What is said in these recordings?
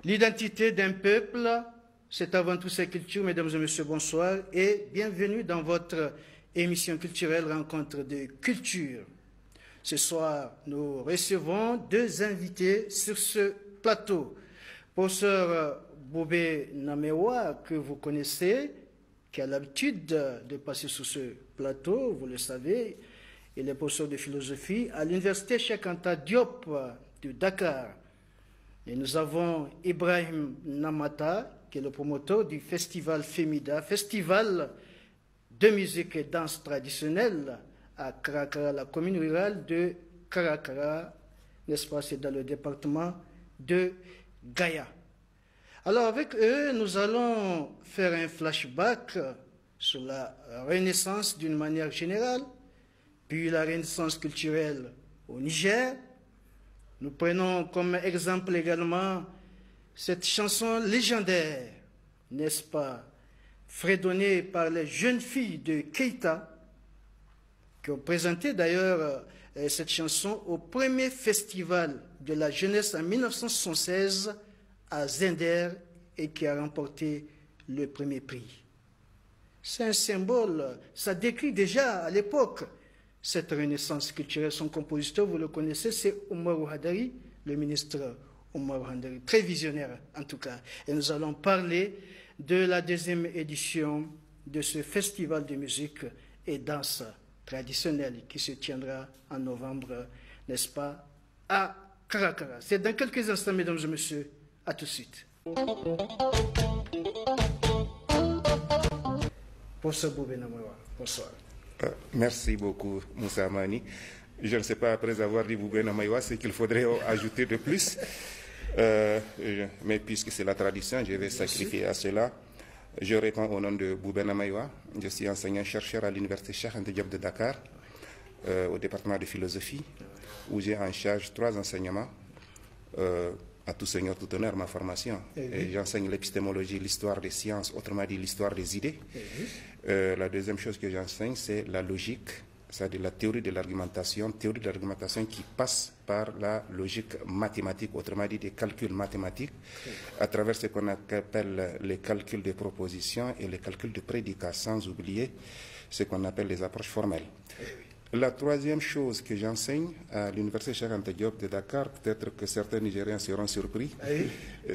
L'identité d'un peuple, c'est avant tout sa culture. Mesdames et messieurs, bonsoir et bienvenue dans votre émission culturelle Rencontre de culture. Ce soir, nous recevons deux invités sur ce plateau. Professeur Boubé Namewa, que vous connaissez, qui a l'habitude de passer sur ce plateau, vous le savez. Il est professeur de philosophie à l'université Cheikh Anta Diop de Dakar. Et nous avons Ibrahim Namata, qui est le promoteur du festival FEMIDA, festival de musique et danse traditionnelle à Karakara, la commune rurale de Karakara, n'est-ce pas, c'est dans le département de Gaïa. Alors avec eux, nous allons faire un flashback sur la Renaissance d'une manière générale, puis la Renaissance culturelle au Niger. Nous prenons comme exemple également cette chanson légendaire, n'est-ce pas, fredonnée par les jeunes filles de Keita, qui ont présenté d'ailleurs cette chanson au premier festival de la jeunesse en 1976 à Zender et qui a remporté le premier prix. C'est un symbole, ça décrit déjà à l'époque cette renaissance culturelle. Son compositeur, vous le connaissez, c'est Oumar Hadari, le ministre Oumar Hadari, très visionnaire en tout cas. Et nous allons parler de la deuxième édition de ce festival de musique et danse traditionnelle qui se tiendra en novembre, n'est-ce pas, à Karakara. C'est dans quelques instants, mesdames et messieurs. À tout de suite. Professeur Boubé Namewa, bonsoir. Merci beaucoup, Moussa Amani. Je ne sais pas, après avoir dit Boubé Namewa, ce qu'il faudrait ajouter de plus. Mais puisque c'est la tradition, je vais sacrifier à cela. Je réponds au nom de Boubé Namewa. Je suis enseignant-chercheur à l'université Cheikh Anta Diop de Dakar, au département de philosophie, où j'ai en charge 3 enseignements. À tout seigneur, tout honneur, ma formation. Et j'enseigne l'épistémologie, l'histoire des sciences, autrement dit l'histoire des idées. La deuxième chose que j'enseigne, c'est la logique, c'est-à-dire la théorie de l'argumentation qui passe par la logique mathématique, autrement dit des calculs mathématiques, à travers ce qu'on appelle les calculs de proposition et les calculs de prédicat, sans oublier ce qu'on appelle les approches formelles. La troisième chose que j'enseigne à l'université Cheikh Anta Diop de Dakar, peut-être que certains Nigériens seront surpris,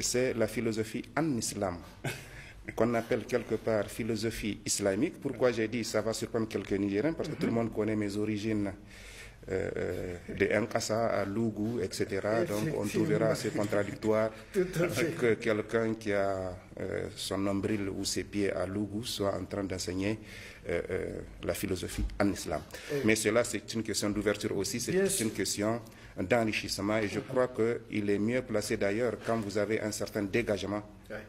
c'est la philosophie en islam, qu'on appelle quelque part philosophie islamique. Pourquoi j'ai dit ça va surprendre quelques Nigériens? Parce que tout le monde connaît mes origines de Nkassa à Lougou, etc. Donc on trouvera assez contradictoire que quelqu'un qui a son nombril ou ses pieds à Lougou soit en train d'enseigner la philosophie en islam. Mais cela, c'est une question d'ouverture aussi, c'est une question d'enrichissement. Et je crois qu'il est mieux placé d'ailleurs quand vous avez un certain dégagement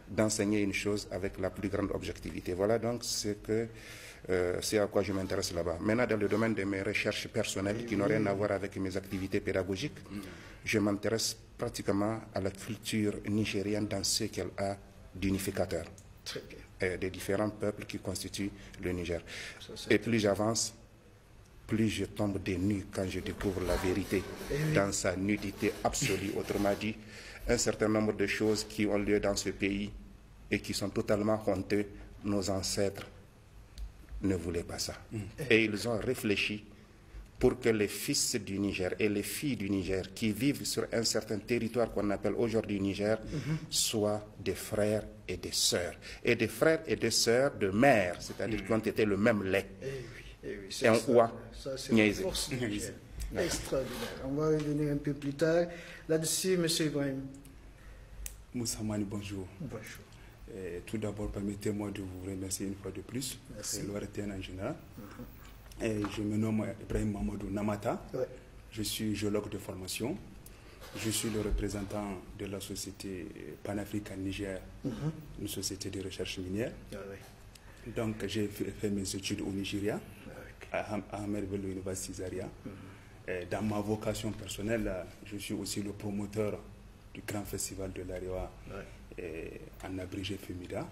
d'enseigner une chose avec la plus grande objectivité. Voilà donc c'est à quoi je m'intéresse là-bas. Maintenant, dans le domaine de mes recherches personnelles qui n'ont rien à voir avec mes activités pédagogiques, je m'intéresse pratiquement à la culture nigérienne dans ce qu'elle a d'unificateur. Très bien. Des différents peuples qui constituent le Niger. Et plus j'avance, plus je tombe des nues quand je découvre la vérité dans sa nudité absolue. Autrement dit, un certain nombre de choses qui ont lieu dans ce pays et qui sont totalement honteux, nos ancêtres ne voulaient pas ça. Et ils ont réfléchi pour que les fils du Niger et les filles du Niger qui vivent sur un certain territoire qu'on appelle aujourd'hui Niger soient des frères et des sœurs. Et des frères et des sœurs de mère, c'est-à-dire qui ont été le même lait. C'est un oua. Ça, c'est une force extraordinaire. On va revenir un peu plus tard. Là-dessus, M. Ibrahim. Moussa Mani, bonjour. Bonjour. Tout d'abord, permettez-moi de vous remercier une fois de plus. C'est l'ORTN en général. Et je me nomme Ibrahim Mamadou Namata. Je suis géologue de formation. Je suis le représentant de la société Pan-African Niger, une société de recherche minière. Donc, j'ai fait mes études au Nigeria, à Ahmed Bello University Zaria. Dans ma vocation personnelle, je suis aussi le promoteur du grand festival de l'Arewa en abrégé FEMIDA.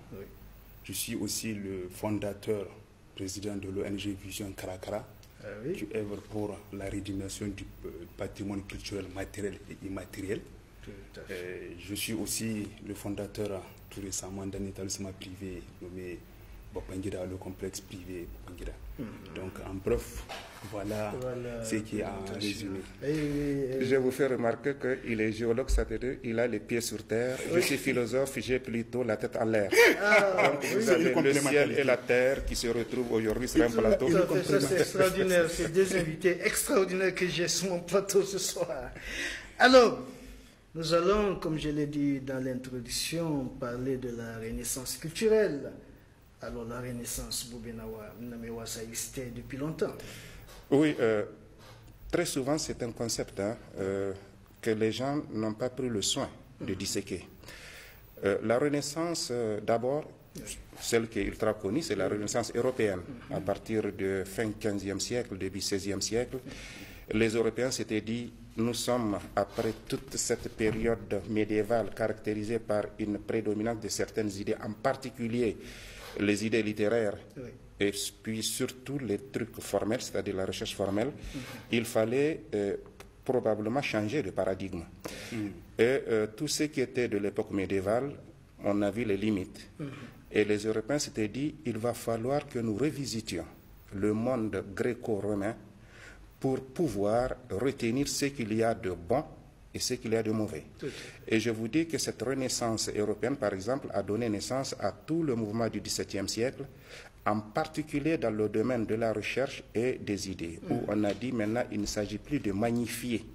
Je suis aussi le fondateur, président de l'ONG Vision Karakara, qui œuvre pour la rédimension du patrimoine culturel matériel et immatériel. Je suis aussi le fondateur tout récemment d'un établissement privé nommé Bopangira, le complexe privé Bopangira. Donc en bref, voilà ce qui est en résumé. Je vous fais remarquer qu'il est géologue, c'est-à-dire il a les pieds sur terre. Je suis philosophe, j'ai plutôt la tête en l'air. Donc vous avez le ciel et la terre qui se retrouvent aujourd'hui sur un plateau. Ça c'est extraordinaire, c'est deux invités extraordinaires que j'ai sur mon plateau ce soir. Alors, nous allons, comme je l'ai dit dans l'introduction, parler de la renaissance culturelle. Alors la renaissance Boubenawa, Namewa, ça existait depuis longtemps. Oui, très souvent c'est un concept que les gens n'ont pas pris le soin de disséquer. La renaissance, d'abord, celle qui est ultra connue, c'est la renaissance européenne. À partir du fin 15e siècle, début 16e siècle, les Européens s'étaient dit, nous sommes, après toute cette période médiévale caractérisée par une prédominance de certaines idées, en particulier les idées littéraires, et puis surtout les trucs formels, c'est-à-dire la recherche formelle, il fallait probablement changer de paradigme. Et tout ce qui était de l'époque médiévale, on a vu les limites. Et les Européens s'étaient dit, il va falloir que nous revisitions le monde gréco-romain pour pouvoir retenir ce qu'il y a de bon et ce qu'il y a de mauvais. Et je vous dis que cette renaissance européenne, par exemple, a donné naissance à tout le mouvement du XVIIe siècle, en particulier dans le domaine de la recherche et des idées, où on a dit maintenant il ne s'agit plus de magnifier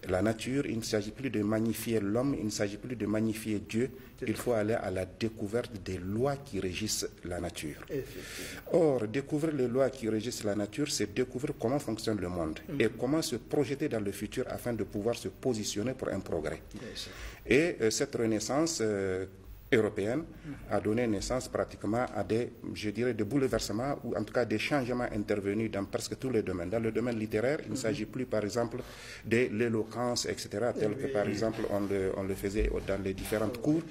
la nature, il ne s'agit plus de magnifier l'homme, il ne s'agit plus de magnifier Dieu, il faut aller à la découverte des lois qui régissent la nature. Or, découvrir les lois qui régissent la nature, c'est découvrir comment fonctionne le monde et comment se projeter dans le futur afin de pouvoir se positionner pour un progrès. Et cette renaissance européenne a donné naissance pratiquement à des, je dirais, des bouleversements ou en tout cas des changements intervenus dans presque tous les domaines. Dans le domaine littéraire, il ne s'agit plus par exemple de l'éloquence, etc., tel que par exemple on le faisait dans les différentes cours,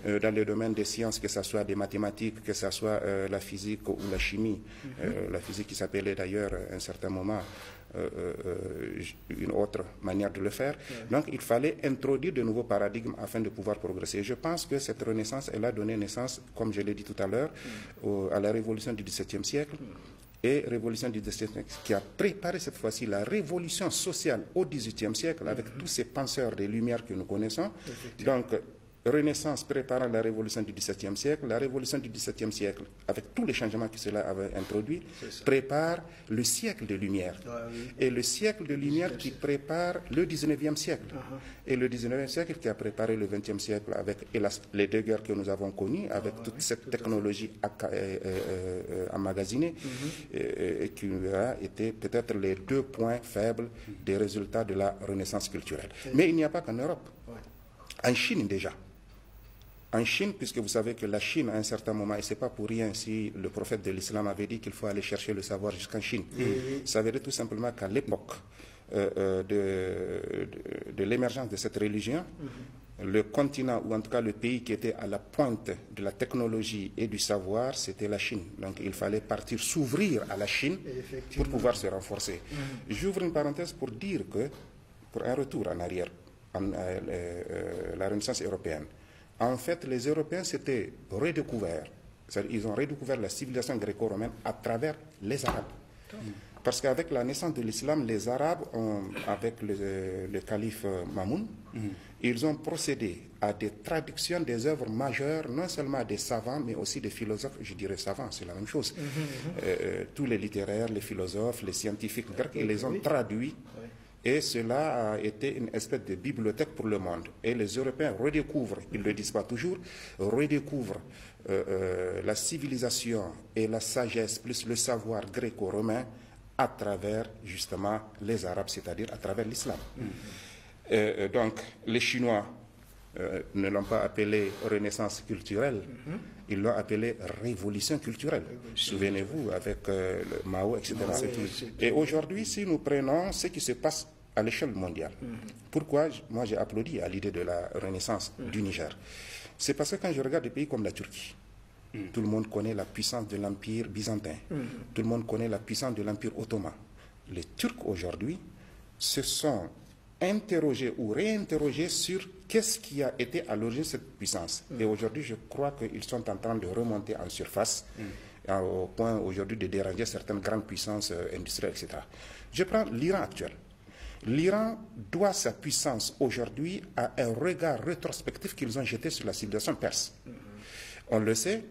dans le domaine des sciences, que ce soit des mathématiques, que ce soit la physique ou la chimie, la physique qui s'appelait d'ailleurs à un certain moment une autre manière de le faire. Donc il fallait introduire de nouveaux paradigmes afin de pouvoir progresser. Je pense que cette renaissance, elle a donné naissance, comme je l'ai dit tout à l'heure, à la révolution du XVIIe siècle, et révolution du XVIIe siècle qui a préparé cette fois-ci la révolution sociale au XVIIIe siècle avec tous ces penseurs des Lumières que nous connaissons. Donc Renaissance préparant la révolution du XVIIe siècle, la révolution du XVIIe siècle, avec tous les changements que cela avait introduits, prépare le siècle de Lumière. Et le siècle de Lumière qui prépare le XIXe siècle. Et le XIXe siècle qui a préparé le XXe siècle avec les deux guerres que nous avons connues, avec toute cette technologie emmagasinée, et qui a été peut-être les deux points faibles des résultats de la Renaissance culturelle. Mais il n'y a pas qu'en Europe. En Chine déjà. En Chine, puisque vous savez que la Chine, à un certain moment, et ce n'est pas pour rien si le prophète de l'islam avait dit qu'il faut aller chercher le savoir jusqu'en Chine. Ça veut dire tout simplement qu'à l'époque de l'émergence de cette religion, le continent, ou en tout cas le pays qui était à la pointe de la technologie et du savoir, c'était la Chine. Donc il fallait partir s'ouvrir à la Chine pour pouvoir se renforcer. J'ouvre une parenthèse pour dire que, pour un retour en arrière, la Renaissance européenne, en fait, les Européens s'étaient redécouverts, c'est-à-dire ils ont redécouvert la civilisation gréco-romaine à travers les Arabes. Parce qu'avec la naissance de l'islam, les Arabes, avec le calife Mamoun, ils ont procédé à des traductions des œuvres majeures, non seulement des savants, mais aussi des philosophes, je dirais savants, c'est la même chose. Tous les littéraires, les philosophes, les scientifiques grecs, ils les ont traduits. Et cela a été une espèce de bibliothèque pour le monde. Et les Européens redécouvrent, ils ne le disent pas toujours, redécouvrent la civilisation et la sagesse, plus le savoir gréco-romain, à travers justement les Arabes, c'est-à-dire à travers l'islam. Donc les Chinois ne l'ont pas appelé renaissance culturelle, ils l'ont appelé révolution culturelle. Souvenez-vous, avec le Mao, etc. Et aujourd'hui, si nous prenons ce qui se passe à l'échelle mondiale, pourquoi moi j'ai applaudi à l'idée de la renaissance du Niger? C'est parce que quand je regarde des pays comme la Turquie, tout le monde connaît la puissance de l'Empire byzantin, tout le monde connaît la puissance de l'Empire ottoman. Les Turcs aujourd'hui, ce sont interroger ou réinterroger sur qu'est-ce qui a été à l'origine de cette puissance. Et aujourd'hui, je crois qu'ils sont en train de remonter en surface, au point aujourd'hui de déranger certaines grandes puissances industrielles, etc. Je prends l'Iran actuel. L'Iran doit sa puissance aujourd'hui à un regard rétrospectif qu'ils ont jeté sur la civilisation perse. On le sait,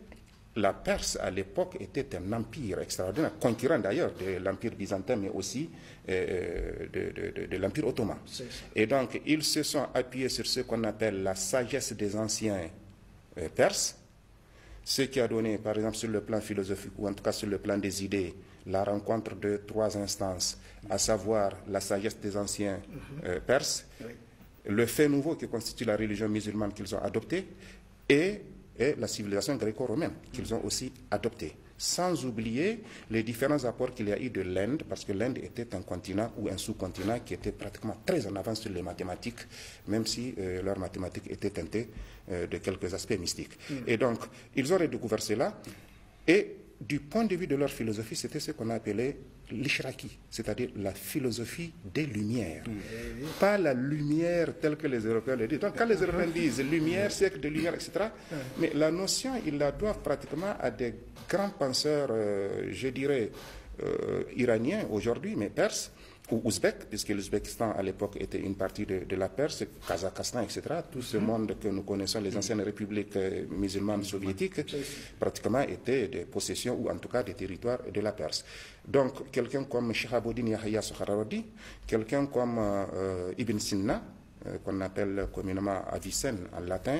la Perse à l'époque était un empire extraordinaire, concurrent d'ailleurs de l'empire byzantin, mais aussi de l'empire ottoman. Et donc, ils se sont appuyés sur ce qu'on appelle la sagesse des anciens perses, ce qui a donné, par exemple, sur le plan philosophique, ou en tout cas sur le plan des idées, la rencontre de trois instances, à savoir la sagesse des anciens perses, le fait nouveau qui constitue la religion musulmane qu'ils ont adoptée, et la civilisation gréco-romaine qu'ils ont aussi adoptée. Sans oublier les différents apports qu'il y a eu de l'Inde, parce que l'Inde était un continent ou un sous-continent qui était pratiquement très en avance sur les mathématiques, même si leurs mathématiques étaient teintées de quelques aspects mystiques. Et donc, ils ont redécouvert cela, et du point de vue de leur philosophie, c'était ce qu'on a appelé l'Ishraki, c'est-à-dire la philosophie des Lumières. Pas la lumière telle que les Européens le disent. Donc quand les Européens disent lumière, siècle de lumière, etc., mais la notion, ils la doivent pratiquement à des grands penseurs, je dirais, iraniens aujourd'hui, mais perses, ou ouzbeks, puisque l'Ouzbékistan à l'époque était une partie de la Perse, Kazakhstan, etc. Tout ce monde que nous connaissons, les anciennes républiques musulmanes soviétiques, pratiquement étaient des possessions ou en tout cas des territoires de la Perse. Donc quelqu'un comme Shahabuddin Yahya Sohrawardi, quelqu'un comme Ibn Sina, qu'on appelle communément Avicenne en latin,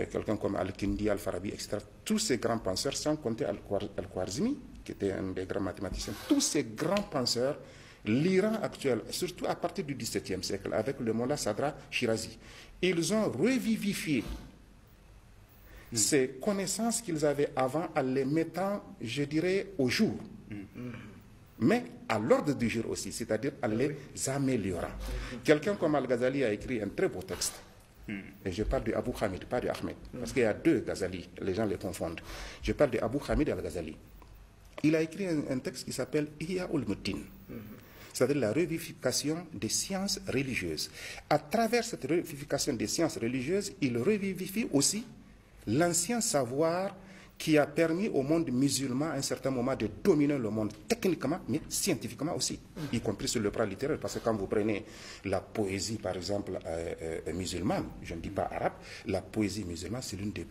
quelqu'un comme Al-Kindi, Al-Farabi, etc. Tous ces grands penseurs, sans compter Al-Khwarizmi, qui était un des grands mathématiciens, tous ces grands penseurs, l'Iran actuel, surtout à partir du XVIIe siècle, avec le Mollah Sadra Shirazi, ils ont revivifié ces connaissances qu'ils avaient avant en les mettant, je dirais, au jour. Mais à l'ordre du jour aussi, c'est-à-dire en les améliorant. Quelqu'un comme Al-Ghazali a écrit un très beau texte. Et je parle de Abu Hamid, pas de Ahmed, parce qu'il y a deux Ghazali, les gens les confondent. Je parle de Abu Hamid Al-Ghazali. Il a écrit un texte qui s'appelle Ihya ul-Muddin, c'est-à-dire la revivification des sciences religieuses. À travers cette revivification des sciences religieuses, il revivifie aussi l'ancien savoir qui a permis au monde musulman à un certain moment de dominer le monde techniquement, mais scientifiquement aussi, y compris sur le plan littéraire. Parce que quand vous prenez la poésie, par exemple, musulmane, je ne dis pas arabe, la poésie musulmane, c'est l'une des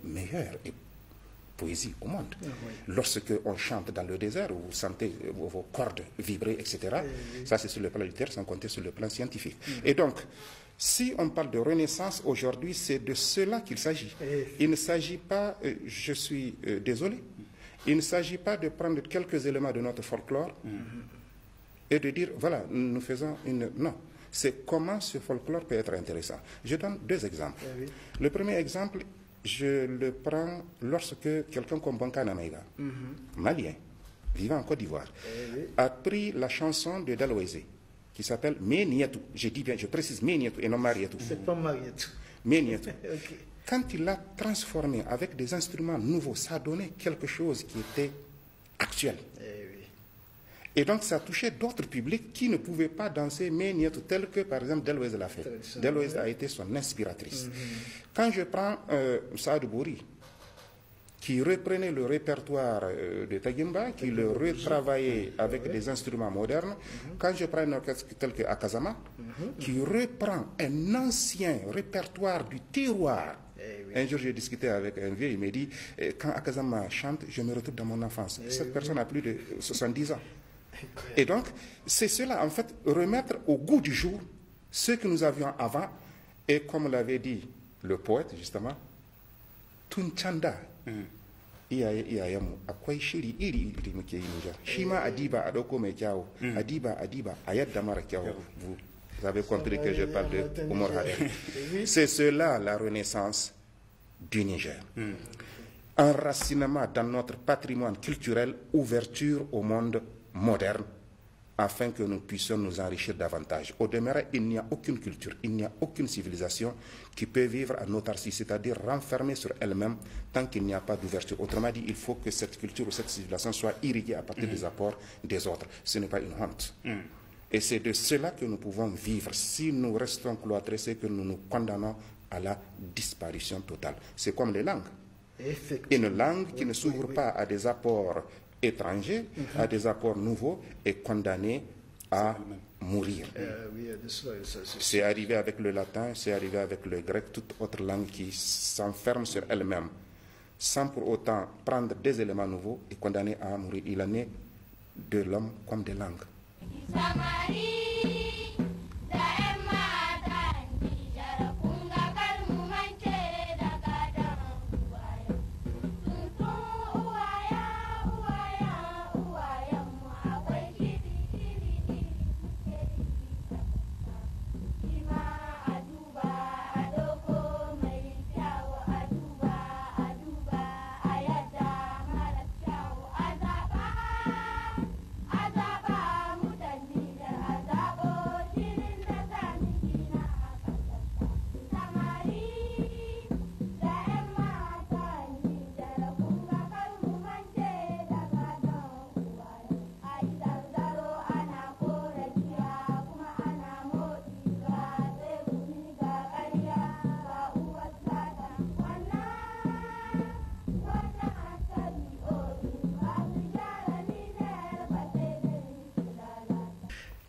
meilleures poésies au monde. Lorsque on chante dans le désert, vous sentez vos cordes vibrer, etc. Ça, c'est sur le plan littéraire, sans compter sur le plan scientifique. Et donc, si on parle de renaissance aujourd'hui, c'est de cela qu'il s'agit. Il ne s'agit pas, je suis désolé, il ne s'agit pas de prendre quelques éléments de notre folklore et de dire, voilà, nous faisons une... Non, c'est comment ce folklore peut être intéressant. Je donne deux exemples. Le premier exemple, je le prends lorsque quelqu'un comme Bonkana Maïga, malien, vivant en Côte d'Ivoire, a pris la chanson de Dalweze, qui s'appelle Méniatou. Je dis bien, je précise Méniatou et non Marietou. C'est pas Marietou. Méniatou. Quand il l'a transformé avec des instruments nouveaux, ça a donné quelque chose qui était actuel. Et donc ça a touché d'autres publics qui ne pouvaient pas danser Méniatou, tel que par exemple Delweze l'a fait. Delweze a été son inspiratrice. Quand je prends Saad Bouri, qui reprenait le répertoire de Tagimba, qui le retravaillait avec des instruments modernes. Quand je prends un orchestre tel que Akazama, qui reprend un ancien répertoire du terroir. Un jour, j'ai discuté avec un vieux, il m'a dit, quand Akazama chante, je me retrouve dans mon enfance. Cette personne a plus de 70 ans. Et donc, c'est cela, en fait, remettre au goût du jour ce que nous avions avant, et comme l'avait dit le poète, justement, Tunchanda. Iyayenmu akwai shiri iri muke yi Nijar. Shi ma adiba a dauko mai kyawu, adiba a yadda mara kyawu. Vous avez compris que je parle de Omar Hadel. C'est cela la renaissance du Niger. Enracinement dans notre patrimoine culturel, ouverture au monde moderne, afin que nous puissions nous enrichir davantage. Au demeurant, il n'y a aucune culture, il n'y a aucune civilisation qui peut vivre en autarcie, c'est-à-dire renfermée sur elle-même tant qu'il n'y a pas d'ouverture. Autrement dit, il faut que cette culture ou cette civilisation soit irriguée à partir des apports des autres. Ce n'est pas une honte. Et c'est de cela que nous pouvons vivre. Si nous restons cloîtrés, c'est que nous nous condamnons à la disparition totale. C'est comme les langues. Une langue qui ne s'ouvre pas à des apports étrangers, à des apports nouveaux, est condamnée à mourir. C'est arrivé avec le latin, c'est arrivé avec le grec, toute autre langue qui s'enferme sur elle-même, sans pour autant prendre des éléments nouveaux, est condamnée à mourir. Il en est de l'homme comme des langues.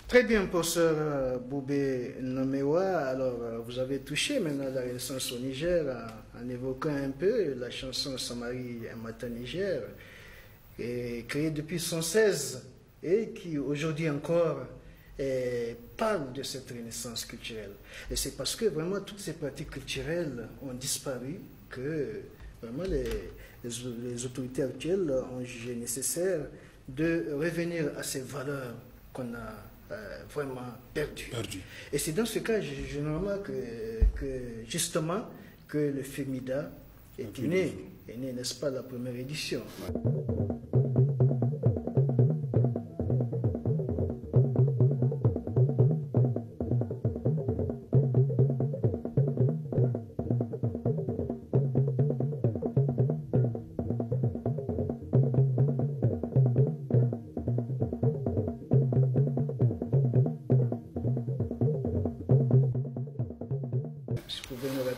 Très bien, professeur Boubé Nomewa. Alors, vous avez touché maintenant la Renaissance au Niger en évoquant un peu la chanson Samari Mata Niger, créée depuis 1916 et qui aujourd'hui encore parle de cette renaissance culturelle. Et c'est parce que vraiment toutes ces pratiques culturelles ont disparu que vraiment les autorités actuelles ont jugé nécessaire de revenir à ces valeurs qu'on a vraiment perdu. Et c'est dans ce cas, je remarque que justement, que le FEMIDA est né, n'est-ce pas, la première édition.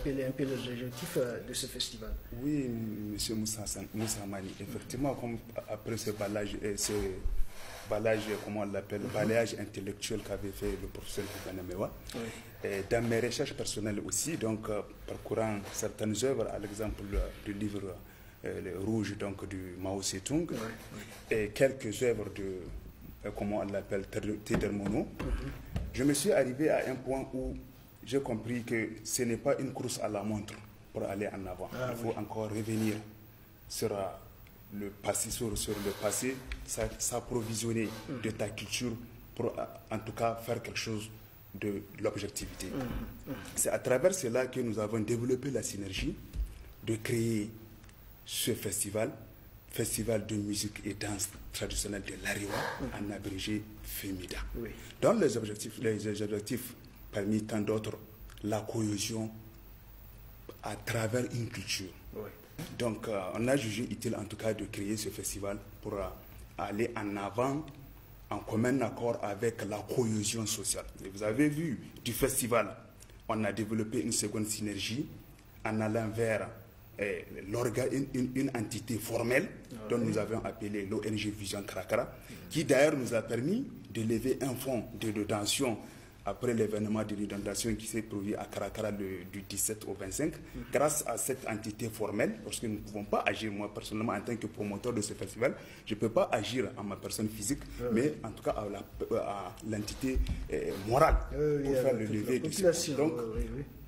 Un peu les objectifs de ce festival. Oui, M. Moussa Mani, effectivement, comme après ce balayage intellectuel qu'avait fait le professeur Boubé, dans mes recherches personnelles aussi, donc parcourant certaines œuvres, à l'exemple du livre Le Rouge donc, du Mao Tse-tung, et quelques œuvres de, comment on l'appelle, Tedermono, je me suis arrivé à un point où j'ai compris que ce n'est pas une course à la montre pour aller en avant. Il faut encore revenir sur le passé, s'approvisionner de ta culture pour en tout cas faire quelque chose de l'objectivité. C'est à travers cela que nous avons développé la synergie de créer ce festival de musique et danse traditionnelle de l'Ariwa, en abrégé FEMIDA. Dans les objectifs parmi tant d'autres, la cohésion à travers une culture. Donc, on a jugé utile en tout cas de créer ce festival pour aller en avant en commun accord avec la cohésion sociale. Et vous avez vu, du festival, on a développé une seconde synergie en allant vers une entité formelle dont nous avons appelé l'ONG Vision Karakara, qui d'ailleurs nous a permis de lever un fonds de dotation après l'événement de l'inondation qui s'est produit à Karakara du 17 au 25, grâce à cette entité formelle, parce que nous ne pouvons pas agir, moi personnellement en tant que promoteur de ce festival, je ne peux pas agir en ma personne physique, mais en tout cas à l'entité morale pour faire le lever du support. Donc,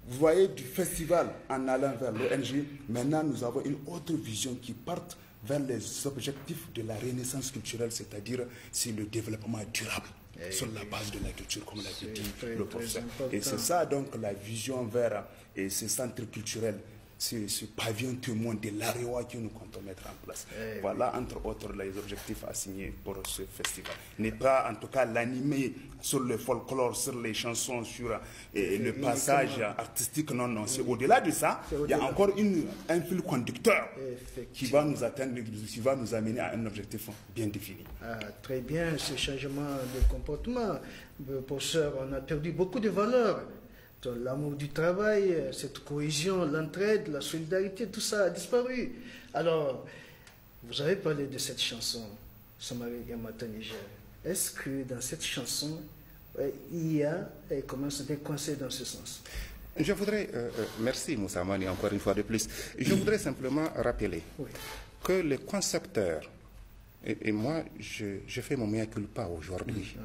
vous voyez, du festival en allant vers l'ONG, maintenant nous avons une autre vision qui part vers les objectifs de la renaissance culturelle, c'est-à-dire c'est le développement durable. Sur la base de la culture, comme l'a dit le professeur. Et c'est ça donc la vision vers ce centre culturel ce pavillon témoin de l'Arewa que nous comptons mettre en place. Voilà, entre autres, les objectifs assignés pour ce festival. Ne pas, en tout cas, l'animer sur le folklore, sur les chansons, sur le passage artistique. Non, non, c'est au-delà de ça. Il y a encore un fil conducteur qui va nous atteindre, qui va nous amener à un objectif bien défini. Très bien, ce changement de comportement. Professeur, on a perdu beaucoup de valeurs. L'amour du travail, cette cohésion, l'entraide, la solidarité, tout ça a disparu. Alors, vous avez parlé de cette chanson, Samari Yamata Niger. Est-ce que dans cette chanson, il y a des conseils dans ce sens? Je voudrais, merci Moussa Mani encore une fois de plus, je voudrais simplement rappeler que les concepteurs, et moi je fais mon mea culpa aujourd'hui,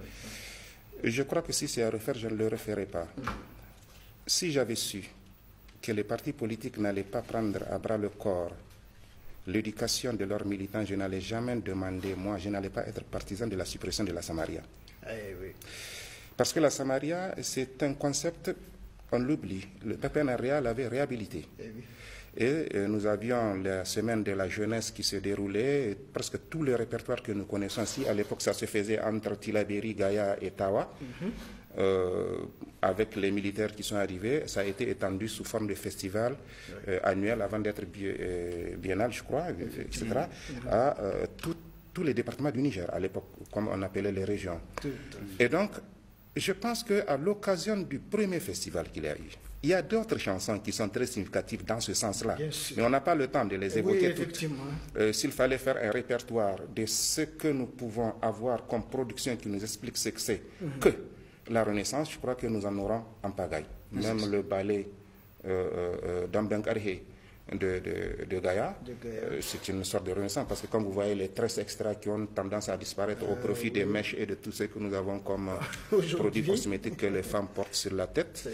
je crois que si c'est à refaire, je ne le referai pas. Si j'avais su que les partis politiques n'allaient pas prendre à bras le corps l'éducation de leurs militants, je n'allais jamais demander, moi, je n'allais pas être partisan de la suppression de la Samaria. Parce que la Samaria, c'est un concept, on l'oublie. Le PPNRA l'avait réhabilité. Et nous avions la semaine de la jeunesse qui se déroulait, presque tout le répertoire que nous connaissons ici, à l'époque ça se faisait entre Tilaberi, Gaïa et Tawa. Avec les militaires qui sont arrivés, ça a été étendu sous forme de festival annuel avant d'être biennal, je crois, etc., à tous les départements du Niger, à l'époque, comme on appelait les régions. Et donc, je pense qu'à l'occasion du premier festival qu'il y a eu, il y a d'autres chansons qui sont très significatives dans ce sens-là. Mais on n'a pas le temps de les évoquer toutes. S'il fallait faire un répertoire de ce que nous pouvons avoir comme production qui nous explique ce que c'est que la Renaissance, je crois que nous en aurons en pagaille. Même le ballet d'Ambenkarhe de Gaïa, c'est une sorte de Renaissance, parce que comme vous voyez les tresses extra qui ont tendance à disparaître au profit des mèches et de tout ce que nous avons comme produits cosmétiques que les femmes portent sur la tête,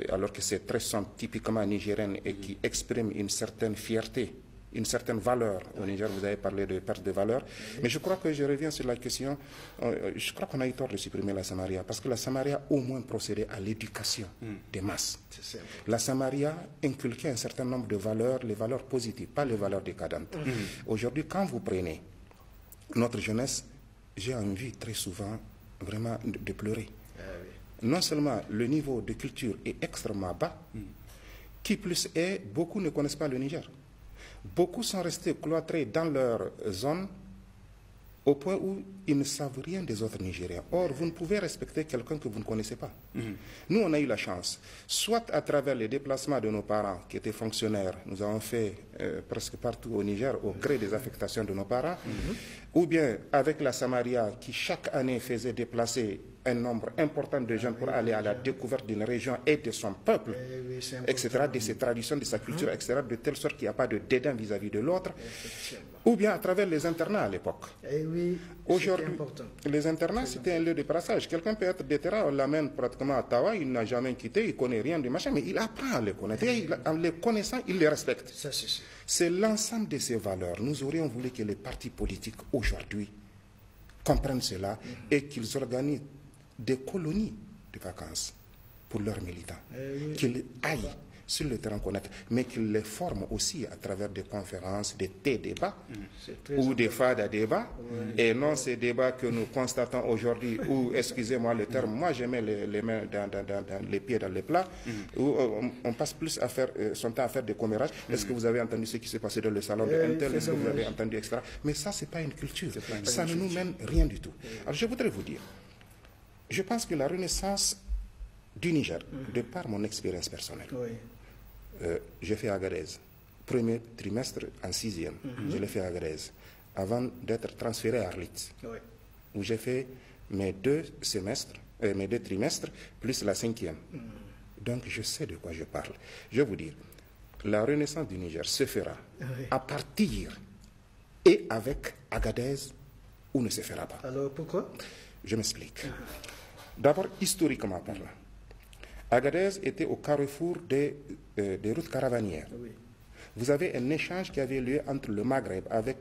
alors que ces tresses sont typiquement nigériennes et qui expriment une certaine fierté, une certaine valeur. Au Niger, vous avez parlé de perte de valeur. Mais je crois que je reviens sur la question. Je crois qu'on a eu tort de supprimer la Samaria, parce que la Samaria au moins procédait à l'éducation des masses. La Samaria inculquait un certain nombre de valeurs, les valeurs positives, pas les valeurs décadentes. Aujourd'hui, quand vous prenez notre jeunesse, j'ai envie très souvent vraiment de pleurer. Non seulement le niveau de culture est extrêmement bas, qui plus est, beaucoup ne connaissent pas le Niger. Beaucoup sont restés cloîtrés dans leur zone au point où ils ne savent rien des autres Nigériens. Or, vous ne pouvez respecter quelqu'un que vous ne connaissez pas. Nous, on a eu la chance, soit à travers les déplacements de nos parents qui étaient fonctionnaires, nous avons fait presque partout au Niger au gré des affectations de nos parents, ou bien avec la Samaria qui chaque année faisait déplacer un nombre important de jeunes pour aller à la découverte d'une région et de son peuple, etc., de ses traditions, de sa culture, etc., de telle sorte qu'il n'y a pas de dédain vis-à-vis de l'autre, ou bien à travers les internats à l'époque. Aujourd'hui, les internats, c'était un lieu de passage. Quelqu'un peut être déterré, on l'amène pratiquement à Tawa, il n'a jamais quitté, il ne connaît rien du machin, mais il apprend à les connaître. Et en les connaissant, il les respecte. C'est l'ensemble de ces valeurs. Nous aurions voulu que les partis politiques, aujourd'hui, comprennent cela et qu'ils organisent des colonies de vacances pour leurs militants, qu'ils aillent sur le terrain connaître, mais qu'ils les forment aussi à travers des conférences, des débats ou des fada débats, et non ces débats que nous constatons aujourd'hui où, excusez-moi le terme, moi je mets les mains dans les pieds dans les plats, où on passe plus à faire son temps à faire des commérages. Est-ce que vous avez entendu ce qui s'est passé dans le salon de Intel? Est-ce que vous avez entendu, etc. Mais ça, c'est pas une culture, ça ne nous mène rien du tout. Alors je voudrais vous dire, je pense que la renaissance du Niger, de par mon expérience personnelle, j'ai fait Agadez, premier trimestre en 6e, je l'ai fait à Agadez, avant d'être transféré à Arlit, où j'ai fait mes deux trimestres, plus la 5e. Donc je sais de quoi je parle. Je vais vous dire, la renaissance du Niger se fera à partir et avec Agadez ou ne se fera pas. Alors pourquoi? Je m'explique. D'abord, historiquement parlant, Agadez était au carrefour des routes caravanières. Vous avez un échange qui avait lieu entre le Maghreb avec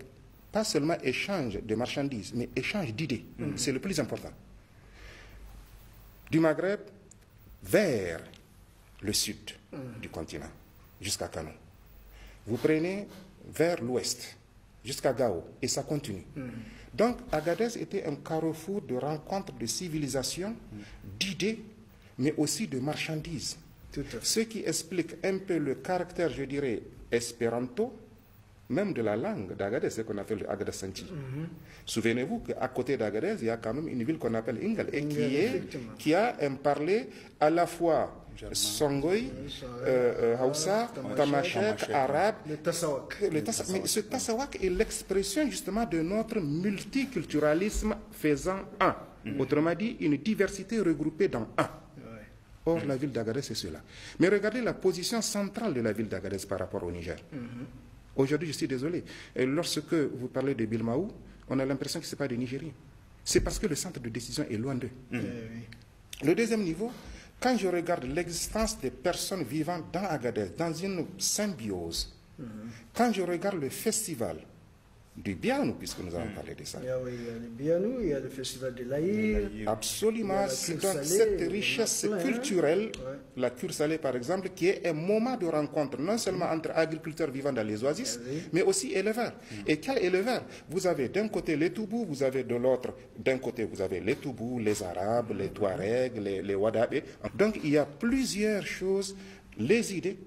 pas seulement échange de marchandises, mais échange d'idées. C'est le plus important. Du Maghreb vers le sud du continent, jusqu'à Kano. Vous prenez vers l'ouest, jusqu'à Gao, et ça continue. Donc, Agadez était un carrefour de rencontres de civilisations, d'idées, mais aussi de marchandises. Ce qui explique un peu le caractère, je dirais, espéranto, même de la langue d'Agadez, ce qu'on appelle le Agadez Santi. Souvenez-vous qu'à côté d'Agadez, il y a quand même une ville qu'on appelle Ingal, et qui a un parler à la fois Songoï, Hausa, Tamashek, arabe. Le Tassawak. Mais ce Tassawak est l'expression justement de notre multiculturalisme faisant un. Autrement dit, une diversité regroupée dans un. Or, la ville d'Agadez, c'est cela. Mais regardez la position centrale de la ville d'Agadez par rapport au Niger. Aujourd'hui, je suis désolé. Et lorsque vous parlez de Bilmaou, on a l'impression que ce n'est pas des Nigériens. C'est parce que le centre de décision est loin d'eux. Le deuxième niveau, quand je regarde l'existence des personnes vivant dans Agadez, dans une symbiose, quand je regarde le festival du Bianou, puisque nous avons parlé de ça. Il y a le Bianou, il y a le festival de l'Aïr. Absolument. Donc cette richesse culturelle, la cure salée par exemple, qui est un moment de rencontre, non seulement entre agriculteurs vivant dans les oasis, mais aussi éleveurs. Et quels éleveurs? Vous avez d'un côté les Toubous, vous avez de l'autre, d'un côté vous avez les Toubous, les Arabes, les Touaregs, les Wadabé. Donc il y a plusieurs choses, les idées,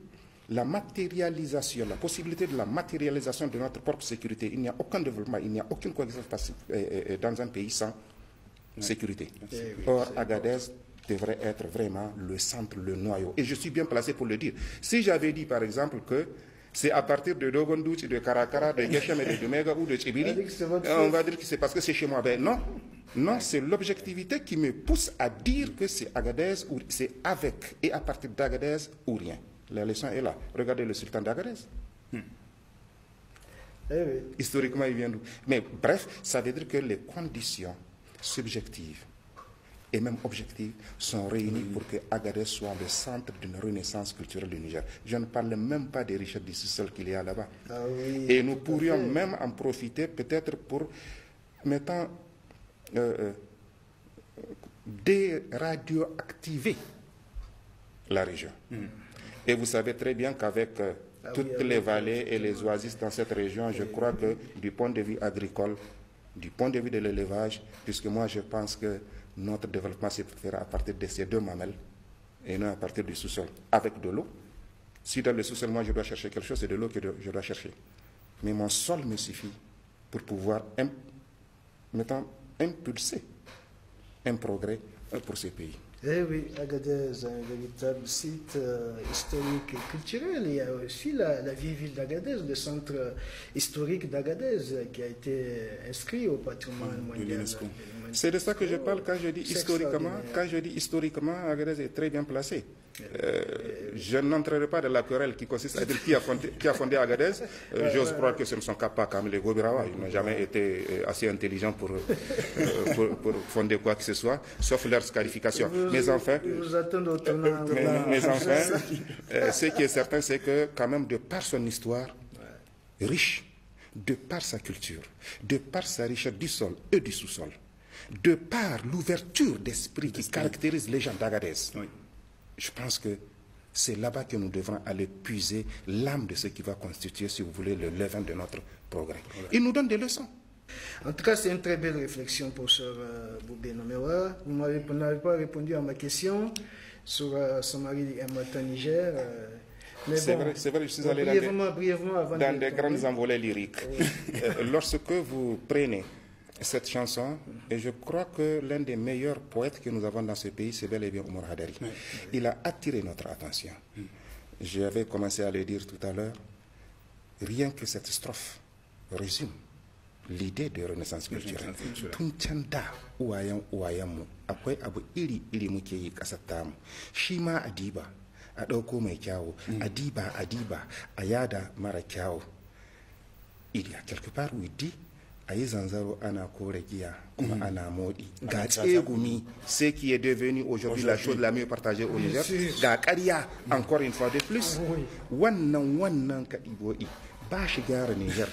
la matérialisation, la possibilité de la matérialisation de notre propre sécurité. Il n'y a aucun développement, il n'y a aucune coexistence dans un pays sans sécurité. Or, Agadez devrait être vraiment le centre, le noyau. Et je suis bien placé pour le dire. Si j'avais dit, par exemple, que c'est à partir de Dogondouchi, de Karakara, de Geshem et de Dumega ou de Tchibiri, on va dire que c'est parce que c'est chez moi. Ben non, non, c'est l'objectivité qui me pousse à dire que c'est Agadez, ou c'est avec et à partir d'Agadez ou rien. La leçon est là. Regardez le sultan d'Agadez. Historiquement, il vient d'où? Mais bref, ça veut dire que les conditions subjectives et même objectives sont réunies pour que Agadez soit le centre d'une renaissance culturelle du Niger. Je ne parle même pas des richesses du sous-sol qu'il y a là-bas. Et nous pourrions même en profiter peut-être pour, mettons, déradioactiver la région. Et vous savez très bien qu'avec toutes les vallées et les oasis dans cette région, je crois que du point de vue agricole, du point de vue de l'élevage, puisque moi je pense que notre développement se fera à partir de ces deux mamelles et non à partir du sous-sol, avec de l'eau. Si dans le sous-sol, moi je dois chercher quelque chose, c'est de l'eau que je dois chercher. Mais mon sol me suffit pour pouvoir impulser un progrès pour ces pays. Eh oui, Agadez, un véritable site historique et culturel. Il y a aussi la vieille ville d'Agadez, le centre historique d'Agadez, qui a été inscrit au patrimoine mondial. C'est de ça que je parle quand je dis historiquement. Quand je dis historiquement, Agadez est très bien placé. Je n'entrerai pas dans la querelle qui consiste à dire qui a fondé Agadez. J'ose croire que ce ne sont pas comme les Gobirawa. Ils n'ont jamais été assez intelligents pour fonder quoi que ce soit, sauf leurs qualifications. Mais enfin, ce qui est certain, c'est que quand même, de par son histoire riche, de par sa culture, de par sa richesse du sol et du sous-sol, de par l'ouverture d'esprit qui caractérise les gens d'Agadez, je pense que c'est là-bas que nous devrons aller puiser l'âme de ce qui va constituer, si vous voulez, le levain de notre progrès. Il nous donne des leçons. En tout cas, c'est une très belle réflexion, professeur Boubé Nomewa. Vous n'avez pas répondu à ma question sur Somalie et Mata Niger. C'est vrai, je suis allé dans des grandes envolées lyriques. Lorsque vous prenez cette chanson, et je crois que l'un des meilleurs poètes que nous avons dans ce pays, c'est bel et bien Omar Hadari. Il a attiré notre attention. J'avais commencé à le dire tout à l'heure. Rien que cette strophe résume l'idée de renaissance culturelle. Tunchanda uwayamu akwai abu iri muke yi kasar tamu. Shi ma adiba a ɗauko mai kyawu, adiba a yada mara kyawu. Il y a quelque part où il dit ayi zanzaro ana kore giya kuma ana modi ga tsegumi, ce qui est devenu aujourd'hui la chose la mieux partagée au Niger, ga ƙarya encore une fois de plus, wannan kaɗibo'i ba shi gyara Niger,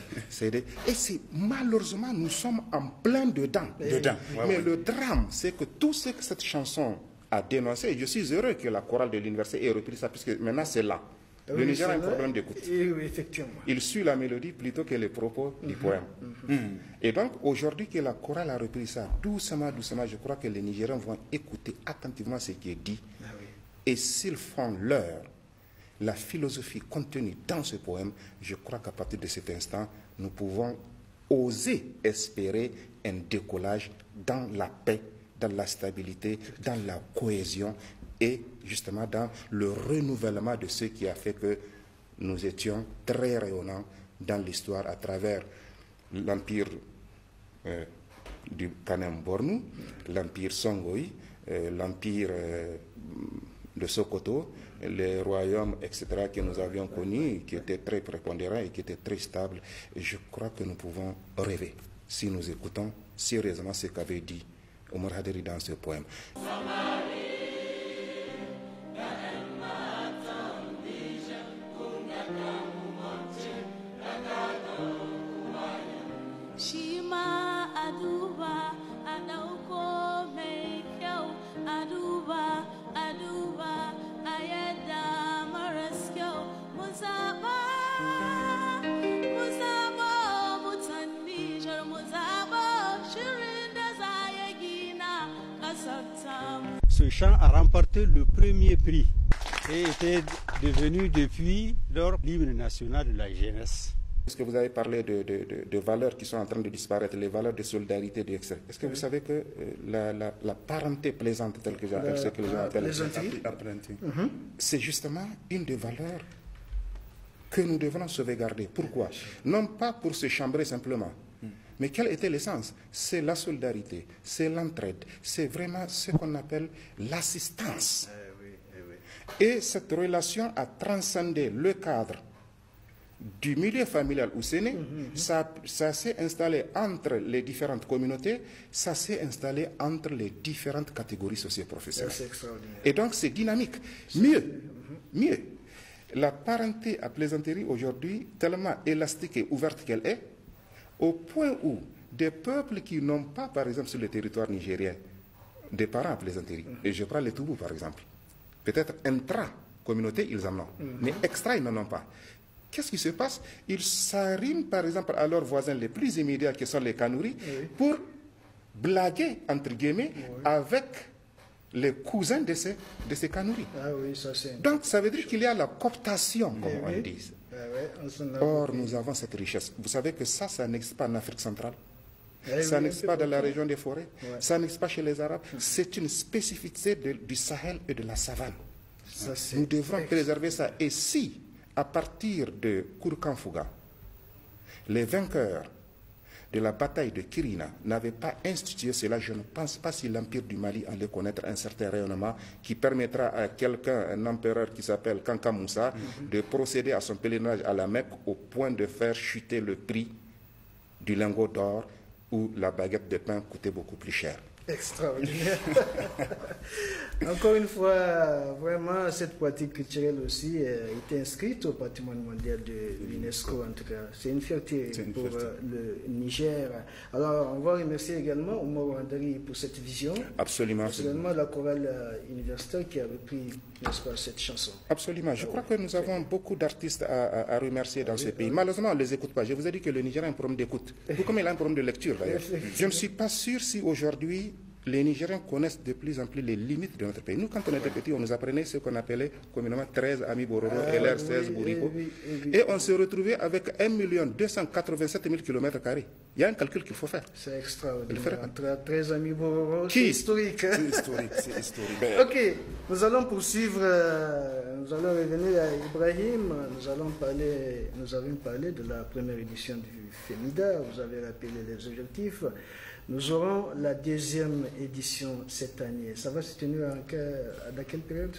et c'est malheureusement nous sommes en plein dedans. Mais le drame, c'est que tout ce que cette chanson a dénoncé, et je suis heureux que la chorale de l'université ait repris ça, puisque maintenant c'est là. Le Niger a un problème d'écoute. Oui, effectivement. Il suit la mélodie plutôt que les propos du poème. Et donc, aujourd'hui que la chorale a repris ça, doucement, doucement, je crois que les Nigériens vont écouter attentivement ce qui est dit. Et s'ils font leur, la philosophie contenue dans ce poème, je crois qu'à partir de cet instant, nous pouvons oser espérer un décollage dans la paix, dans la stabilité, dans la cohésion et justement dans le renouvellement de ce qui a fait que nous étions très rayonnants dans l'histoire à travers l'empire du Kanem-Bornou, l'empire Songhai, l'empire de Sokoto, les royaumes, etc., que nous avions connus, qui étaient très prépondérants et qui étaient très stables. Et je crois que nous pouvons rêver si nous écoutons sérieusement ce qu'avait dit Omar Haderi dans ce poème. Ce chant a remporté le premier prix et était devenu depuis lors l'hymne national de la jeunesse. Est-ce que vous avez parlé de valeurs qui sont en train de disparaître, les valeurs de solidarité, est-ce que vous savez que la parenté plaisante, telle que j'appelle ce que les gens appellent, c'est justement une des valeurs que nous devons sauvegarder. Pourquoi? Non pas pour se chambrer simplement, mais quelle était l'essence? C'est la solidarité, c'est l'entraide, c'est vraiment ce qu'on appelle l'assistance. Et cette relation a transcendé le cadre du milieu familial où c'est né, ça s'est installé entre les différentes communautés, ça s'est installé entre les différentes catégories socio-professionnelles. Et donc c'est dynamique. Mieux, la parenté à plaisanterie aujourd'hui, tellement élastique et ouverte qu'elle est, au point où des peuples qui n'ont pas, par exemple sur le territoire nigérien, des parents à plaisanterie, et je prends les Toubous par exemple, peut-être intra-communauté ils en ont, mais extra ils n'en ont pas. Qu'est-ce qui se passe? Ils s'arriment par exemple à leurs voisins les plus immédiats qui sont les Kanouris pour blaguer entre guillemets avec les cousins de ces Kanouris. Donc ça veut dire qu'il y a la cooptation, comme on dit. Or nous avons cette richesse. Vous savez que ça n'existe pas en Afrique centrale. Ça n'existe pas dans la région des forêts. Ça n'existe pas chez les Arabes. C'est une spécificité du Sahel et de la savane. Nous devrons préserver ça. Et si à partir de Kourkanfouga, les vainqueurs de la bataille de Kirina n'avaient pas institué cela, je ne pense pas si l'Empire du Mali allait connaître un certain rayonnement qui permettra à quelqu'un, un empereur qui s'appelle Kanka Moussa, de procéder à son pèlerinage à la Mecque au point de faire chuter le prix du lingot d'or où la baguette de pain coûtait beaucoup plus cher. Extraordinaire. Encore une fois, vraiment, cette pratique culturelle aussi est inscrite au patrimoine mondial de l'UNESCO. En tout cas, c'est une fierté pour le Niger. Alors, on va remercier également Omar Haderi pour cette vision. Absolument. Absolument, la chorale universitaire qui a repris, n'est-ce pas, cette chanson. Absolument. Je crois que nous avons beaucoup d'artistes à remercier dans ce pays. Malheureusement, on ne les écoute pas. Je vous ai dit que le Niger a un problème d'écoute. Tout comme il a un problème de lecture, d'ailleurs. Je ne suis pas sûr si aujourd'hui les Nigériens connaissent de plus en plus les limites de notre pays. Nous, quand on était petits, on nous apprenait ce qu'on appelait communément 13 Amis Bororo, LR 16 Bouriko. Et on se retrouvait avec 1 287 000 km². Il y a un calcul qu'il faut faire. C'est extraordinaire. Entre 13 Amis Bororo, c'est historique. C'est historique, c'est historique. Ok, nous allons poursuivre, nous allons revenir à Ibrahim. Nous avons parlé de la première édition du FEMIDA. Vous avez rappelé les objectifs. Nous aurons la deuxième édition cette année. Ça va se tenir dans quelle période?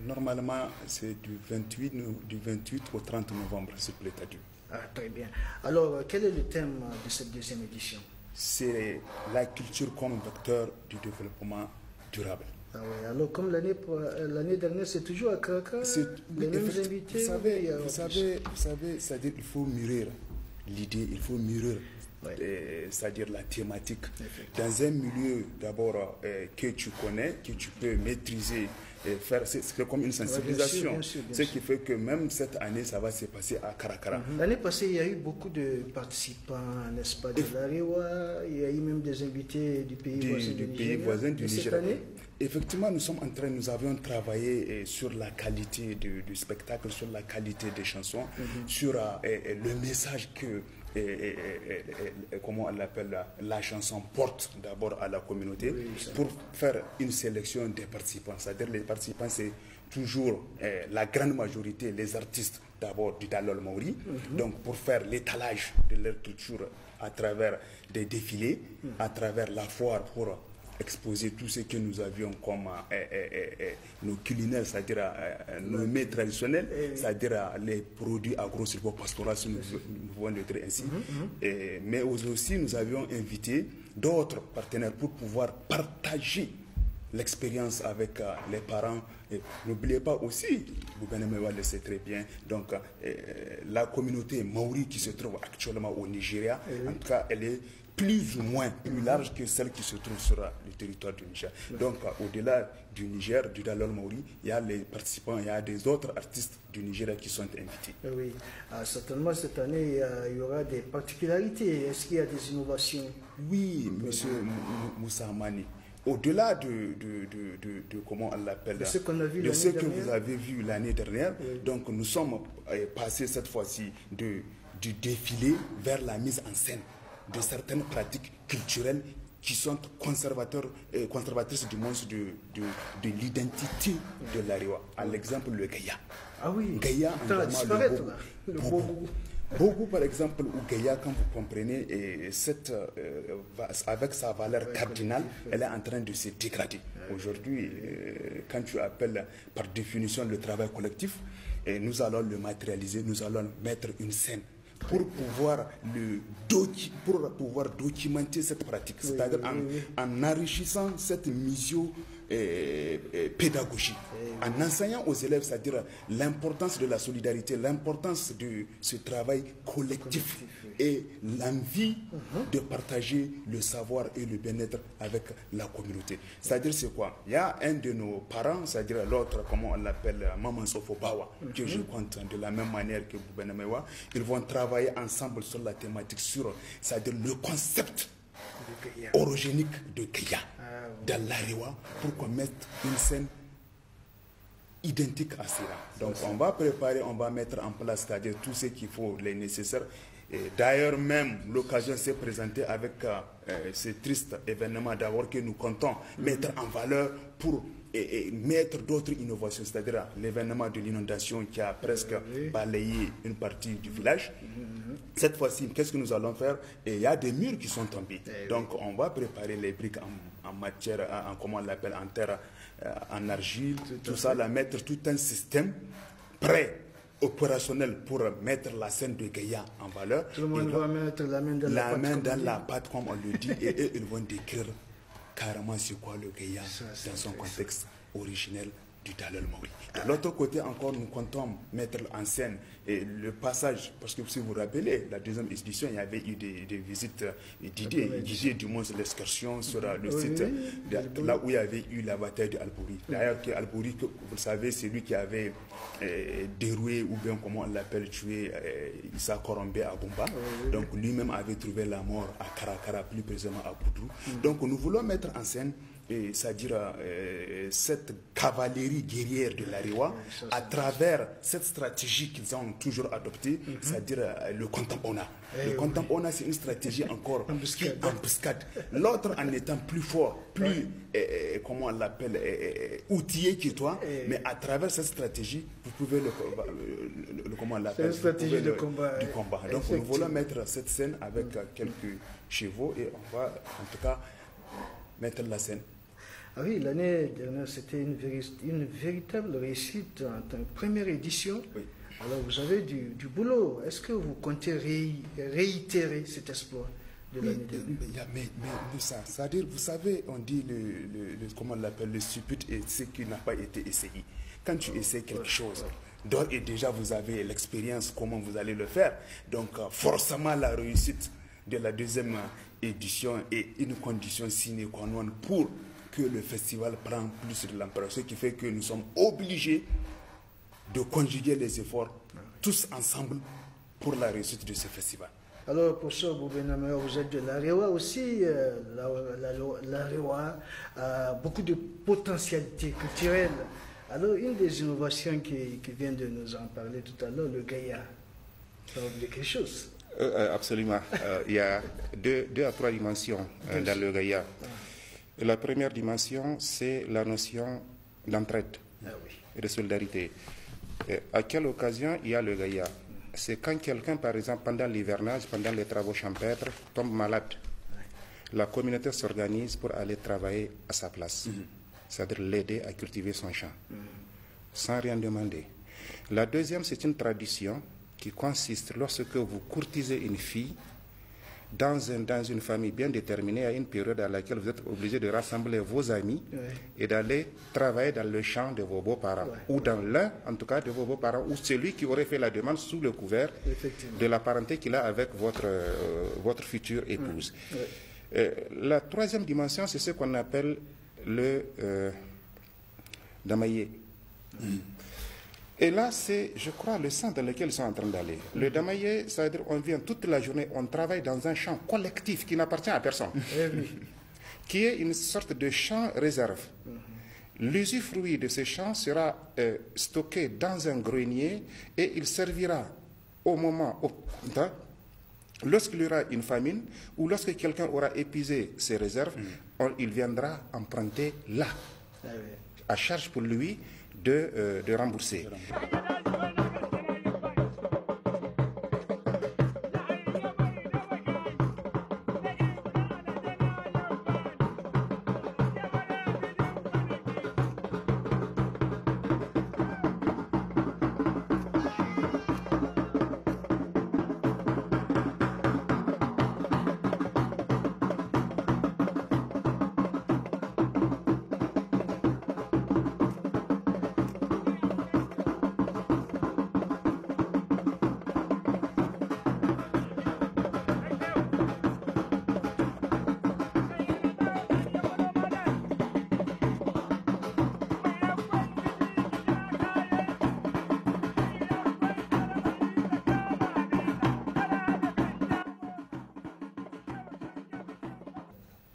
Normalement, c'est du 28 au 30 novembre, s'il plaît à Dieu. Ah, très bien. Alors, quel est le thème de cette deuxième édition? C'est la culture comme vecteur du développement durable. Ah oui, alors comme l'année dernière, c'est toujours à Krakra, les mêmes invités. Vous savez, c'est-à-dire qu'il faut mûrir l'idée, il faut mûrir. C'est-à-dire la thématique. Dans un milieu d'abord que tu connais, que tu peux maîtriser faire, c'est comme une sensibilisation. Bien sûr, ce qui fait que même cette année, ça va se passer à Karakara. L'année passée, il y a eu beaucoup de participants, n'est-ce pas, de l'Arewa, il y a eu même des invités du pays voisin du Nigeria. Cette année, effectivement, nous avions travaillé sur la qualité du spectacle, sur la qualité des chansons, sur le message que comment on l'appelle, la chanson porte d'abord à la communauté, pour faire une sélection des participants. C'est-à-dire les participants, c'est toujours la grande majorité, les artistes d'abord du Dalol Maori, donc pour faire l'étalage de leur culture à travers des défilés, à travers la foire, pour exposer tout ce que nous avions comme nos culinaires, c'est-à-dire nos mets traditionnels, c'est-à-dire les produits agro-silvopastoraux, si nous pouvons le dire ainsi. Mais aussi, nous avions invité d'autres partenaires pour pouvoir partager l'expérience avec les parents. N'oubliez pas aussi, Bouganemewa le sait très bien, donc la communauté maori qui se trouve actuellement au Nigeria, en tout cas, elle est plus ou moins plus large que celle qui se trouve sur le territoire du Niger. Donc, au-delà du Niger, du Dalol Maori, il y a les participants, il y a des autres artistes du Nigeria qui sont invités. Oui, certainement cette année, il y aura des particularités. Est-ce qu'il y a des innovations? Oui, monsieur Moussa Mani. Au-delà de comment on l'appelle, de ce que vous avez vu l'année dernière, donc nous sommes passés cette fois-ci du défilé vers la mise en scène de certaines pratiques culturelles qui sont conservatrices du monde de l'identité de l'Arewa. À l'exemple, le Gaïa. Ah oui, Gaïa, le Bogu. Bogu, par exemple, ou Gaïa, quand vous comprenez, avec sa valeur cardinale, elle est en train de se dégrader. Aujourd'hui, quand tu appelles par définition le travail collectif, nous allons le matérialiser, nous allons mettre une scène pour pouvoir documenter cette pratique, c'est-à-dire en enrichissant cette mission pédagogique, en enseignant aux élèves, c'est-à-dire l'importance de la solidarité, l'importance de ce travail collectif et l'envie de partager le savoir et le bien-être avec la communauté. C'est-à-dire c'est quoi? Il y a un de nos parents, c'est-à-dire l'autre, comment on l'appelle, Maman Sofobawa, que je compte de la même manière que Boubenamewa. Ils vont travailler ensemble sur la thématique, c'est-à-dire le concept orogénique de Gaïa dans l'Arewa, pour qu'on mette une scène identique à cela. Donc on va préparer, on va mettre en place, c'est-à-dire tout ce qu'il faut, les nécessaires. D'ailleurs même, l'occasion s'est présentée avec ce triste événement d'abord que nous comptons mettre en valeur pour mettre d'autres innovations, c'est-à-dire l'événement de l'inondation qui a presque balayé une partie du village. Cette fois-ci, qu'est-ce que nous allons faire? Il y a des murs qui sont tombés. Donc on va préparer les briques en matière, comment on l'appelle, en terre, en argile, tout ça, mettre tout un système prêt, opérationnel, pour mettre la scène de Gaïa en valeur. Tout le monde va mettre la main dans la pâte, comme on le dit, et ils vont décrire carrément c'est quoi le Gaïa dans son contexte originel du Dalol Maori. De l'autre côté encore, nous comptons mettre en scène le passage, parce que si vous vous rappelez, la deuxième édition, il y avait eu des visites Didier du moins l'excursion sur le site, là où il y avait eu la bataille d'Albouri. D'ailleurs, Albouri, vous le savez, c'est lui qui avait déroué, ou bien comment on l'appelle, tué Issa Korombe à Bumba. Donc lui-même avait trouvé la mort à Karakara, plus précisément à Koudrou. Donc nous voulons mettre en scène, c'est-à-dire cette cavalerie guerrière de l'Arewa, à travers cette stratégie qu'ils ont toujours adoptée, c'est-à-dire le contemporain. Le contemporain, c'est une stratégie encore embuscade. L'autre en étant plus fort, plus, comment on l'appelle, outillé que toi, mais à travers cette stratégie, vous pouvez comment on l'appelle, c'est une stratégie du combat. Donc nous voulons mettre cette scène avec quelques chevaux et on va en tout cas mettre la scène. Ah oui, l'année dernière, c'était une véritable réussite en tant que première édition. Oui. Alors, vous avez du boulot. Est-ce que vous comptez réitérer cet espoir de l'année dernière? Mais ça, c'est-à-dire, vous savez, on dit, comment on l'appelle, le stupide et ce qui n'a pas été essayé. Quand tu essaies quelque chose, d'ores et déjà, vous avez l'expérience, comment vous allez le faire. Donc, forcément, la réussite de la deuxième édition est une condition sine qua non pour que le festival prend plus de l'ampleur, ce qui fait que nous sommes obligés de conjuguer les efforts tous ensemble pour la réussite de ce festival. Alors, professeur Boubenamaya, vous êtes de l'Arewa aussi. L'Arewa a beaucoup de potentialités culturelles. Alors, une des innovations qui vient de nous en parler tout à l'heure, le Gaïa, ça veut dire quelque chose. Absolument. Il y a deux à trois dimensions dans le Gaïa. La première dimension, c'est la notion d'entraide et de solidarité. À quelle occasion il y a le Gaïa? C'est quand quelqu'un, par exemple, pendant l'hivernage, pendant les travaux champêtres, tombe malade. La communauté s'organise pour aller travailler à sa place. C'est-à-dire l'aider à cultiver son champ, sans rien demander. La deuxième, c'est une tradition qui consiste, lorsque vous courtisez une fille, dans une famille bien déterminée, à une période à laquelle vous êtes obligé de rassembler vos amis et d'aller travailler dans le champ de vos beaux-parents, ou dans l'un, en tout cas, de vos beaux-parents, ou celui qui aurait fait la demande sous le couvert de la parenté qu'il a avec votre future épouse. La troisième dimension, c'est ce qu'on appelle le damaye. Et là, c'est, je crois, le sens dans lequel ils sont en train d'aller. Le damaye, ça veut dire qu'on vient toute la journée, on travaille dans un champ collectif qui n'appartient à personne, qui est une sorte de champ réserve. L'usufruit de ce champ sera stocké dans un grenier et il servira au moment, lorsqu'il y aura une famine ou lorsque quelqu'un aura épuisé ses réserves, il viendra emprunter là, à charge pour lui de rembourser.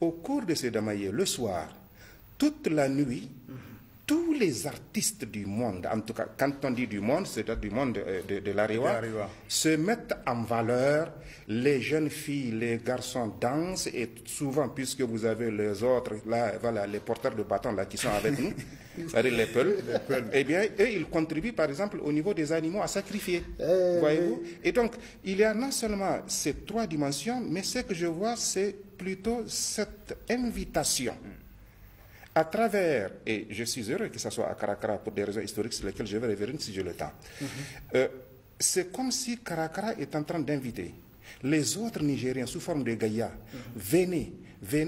Au cours de ce damaye, le soir, toute la nuit, tous les artistes du monde, en tout cas, quand on dit du monde, c'est-à-dire du monde de l'Arewa, se mettent en valeur. Les jeunes filles, les garçons dansent, et souvent, puisque vous avez les autres, là, voilà, les porteurs de bâtons là, qui sont avec nous, c'est-à-dire les peuls, eh bien, eux, ils contribuent, par exemple, au niveau des animaux à sacrifier. Voyez-vous? Et donc, il y a non seulement ces trois dimensions, mais ce que je vois, c'est plutôt cette invitation à travers, et je suis heureux que ce soit à Karakara pour des raisons historiques sur lesquelles je vais revenir si j'ai le temps. C'est comme si Karakara est en train d'inviter les autres Nigériens sous forme de Gaïa. Venez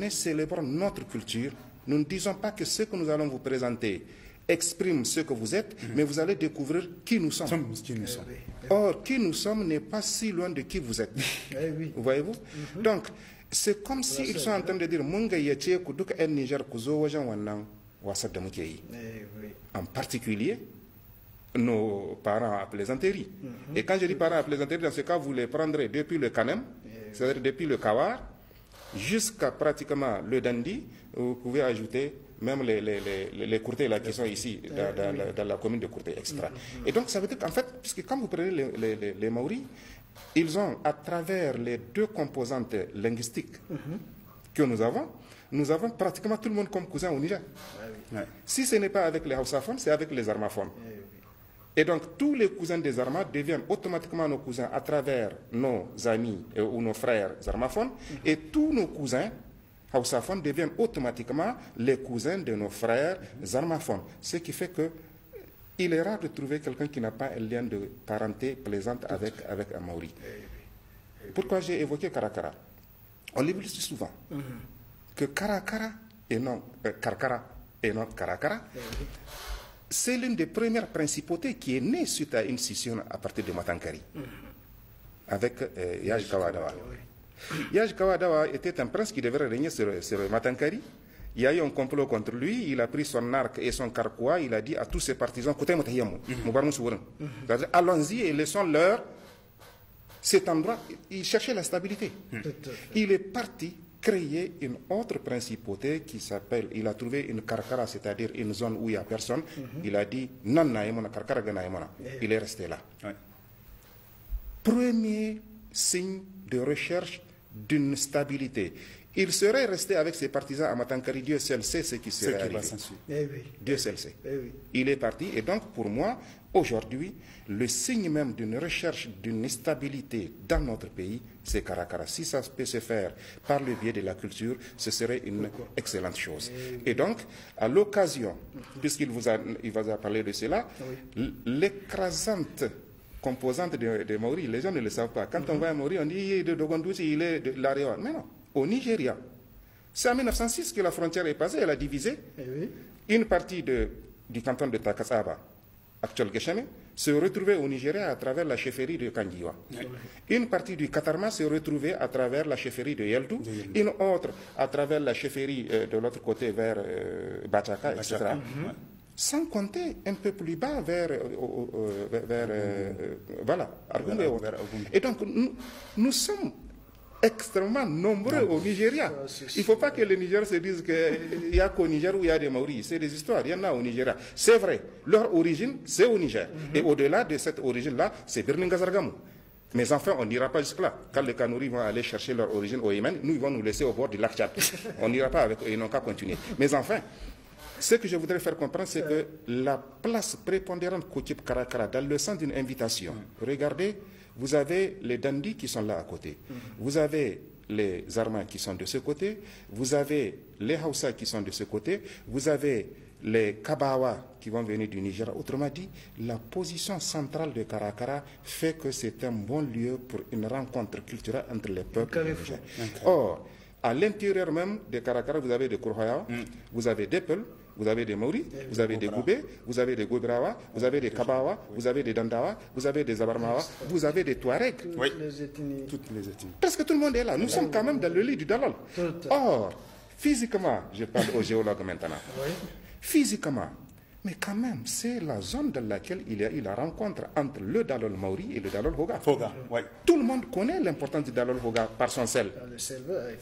célébrer notre culture. Nous ne disons pas que ce que nous allons vous présenter exprime ce que vous êtes, mais vous allez découvrir qui nous sommes. Or, qui nous sommes n'est pas si loin de qui vous êtes. Voyez-vous? Donc, c'est comme s'ils sont en train de dire en particulier nos parents à plaisanterie. Et quand je dis parents à plaisanterie, dans ce cas, vous les prendrez depuis le Kanem, c'est-à-dire depuis le Kawar, jusqu'à pratiquement le Dandi. Vous pouvez ajouter même les Courtais là, qui sont ici, dans la commune de Courtais, etc. Et donc, ça veut dire qu'en fait, puisque quand vous prenez les Maoris, ils ont, à travers les deux composantes linguistiques que nous avons pratiquement tout le monde comme cousin au Niger. Si ce n'est pas avec les Hausaphones, c'est avec les Armaphones. Et donc, tous les cousins des Armas deviennent automatiquement nos cousins à travers nos amis ou nos frères armaphones, et tous nos cousins Hausaphones deviennent automatiquement les cousins de nos frères armaphones. Ce qui fait que il est rare de trouver quelqu'un qui n'a pas un lien de parenté plaisante avec un Maori. Pourquoi j'ai évoqué Karakara? On l'oublie souvent que Karakara et non Karkara et non Karakara, c'est l'une des premières principautés qui est née suite à une scission à partir de Matankari avec Yaj Kawadawa. Yaj Kawadawa était un prince qui devait régner sur Matankari, il y a eu un complot contre lui, il a pris son arc et son carquois, il a dit à tous ses partisans, allons-y et laissons-leur cet endroit. Il cherchait la stabilité. Il est parti créer une autre principauté qui s'appelle, il a trouvé une karkara, c'est-à-dire une zone où il n'y a personne. Il a dit, il est resté là. Premier signe de recherche d'une stabilité. Il serait resté avec ses partisans à Matankari, Dieu seul sait ce qui serait arrivé. Dieu seul sait. Il est parti et donc pour moi, aujourd'hui, le signe même d'une recherche d'une stabilité dans notre pays, c'est Karakara. Si ça peut se faire par le biais de la culture, ce serait une excellente chose. Et donc, à l'occasion, puisqu'il vous a parlé de cela, l'écrasante composante de Maori, les gens ne le savent pas. Quand on va à Maori, on dit de Dogondouchi, il est de l'Aréwa. Mais non, au Nigeria. C'est en 1906 que la frontière est passée, elle a divisé. Une partie du canton de Takasaba, actuel Geshame, se retrouvait au Nigeria à travers la chefferie de Kangiwa. Une partie du Katarma se retrouvait à travers la chefferie de Yeldu. Une autre à travers la chefferie de l'autre côté vers Bachaka, etc. Sans compter un peu plus bas vers Argumbe. Et donc, nous sommes extrêmement nombreux au Nigeria. Il ne faut pas que les Nigériens se disent qu'il n'y a qu'au Niger où il y a des Maoris. C'est des histoires, il y en a au Nigeria. C'est vrai, leur origine, c'est au Niger. Et au-delà de cette origine-là, c'est Birninga-Zargamou. Mais enfin, on n'ira pas jusque-là. Quand les Kanouris vont aller chercher leur origine au Yémen, nous, ils vont nous laisser au bord du lac Tchad. On n'ira pas avec eux, ils n'ont qu'à continuer. Mais enfin, ce que je voudrais faire comprendre, c'est que la place prépondérante qu'occupe Karakara dans le sens d'une invitation. Regardez, vous avez les Dandis qui sont là à côté. Vous avez les Zarma qui sont de ce côté. Vous avez les Hausa qui sont de ce côté. Vous avez les Kabawa qui vont venir du Niger. Autrement dit, la position centrale de Karakara fait que c'est un bon lieu pour une rencontre culturelle entre les peuples du Niger. Or, à l'intérieur même de Karakara, vous avez des Kourhaya, vous avez des Peul, vous avez des Maori, vous avez des Goubé, vous avez des Gobrawa, vous avez des Kabawa, vous avez des Dandawa, vous avez des Abarmawa, vous avez des Touaregs. Toutes les ethnies. Presque tout le monde est là. Nous sommes quand même dans le lit du Dalol. Or, physiquement, je parle aux géologues maintenant, physiquement, mais quand même, c'est la zone dans laquelle il y a eu la rencontre entre le Dalol Maori et le Dalol Hoga. Tout le monde connaît l'importance du Dalol Hoga par son sel.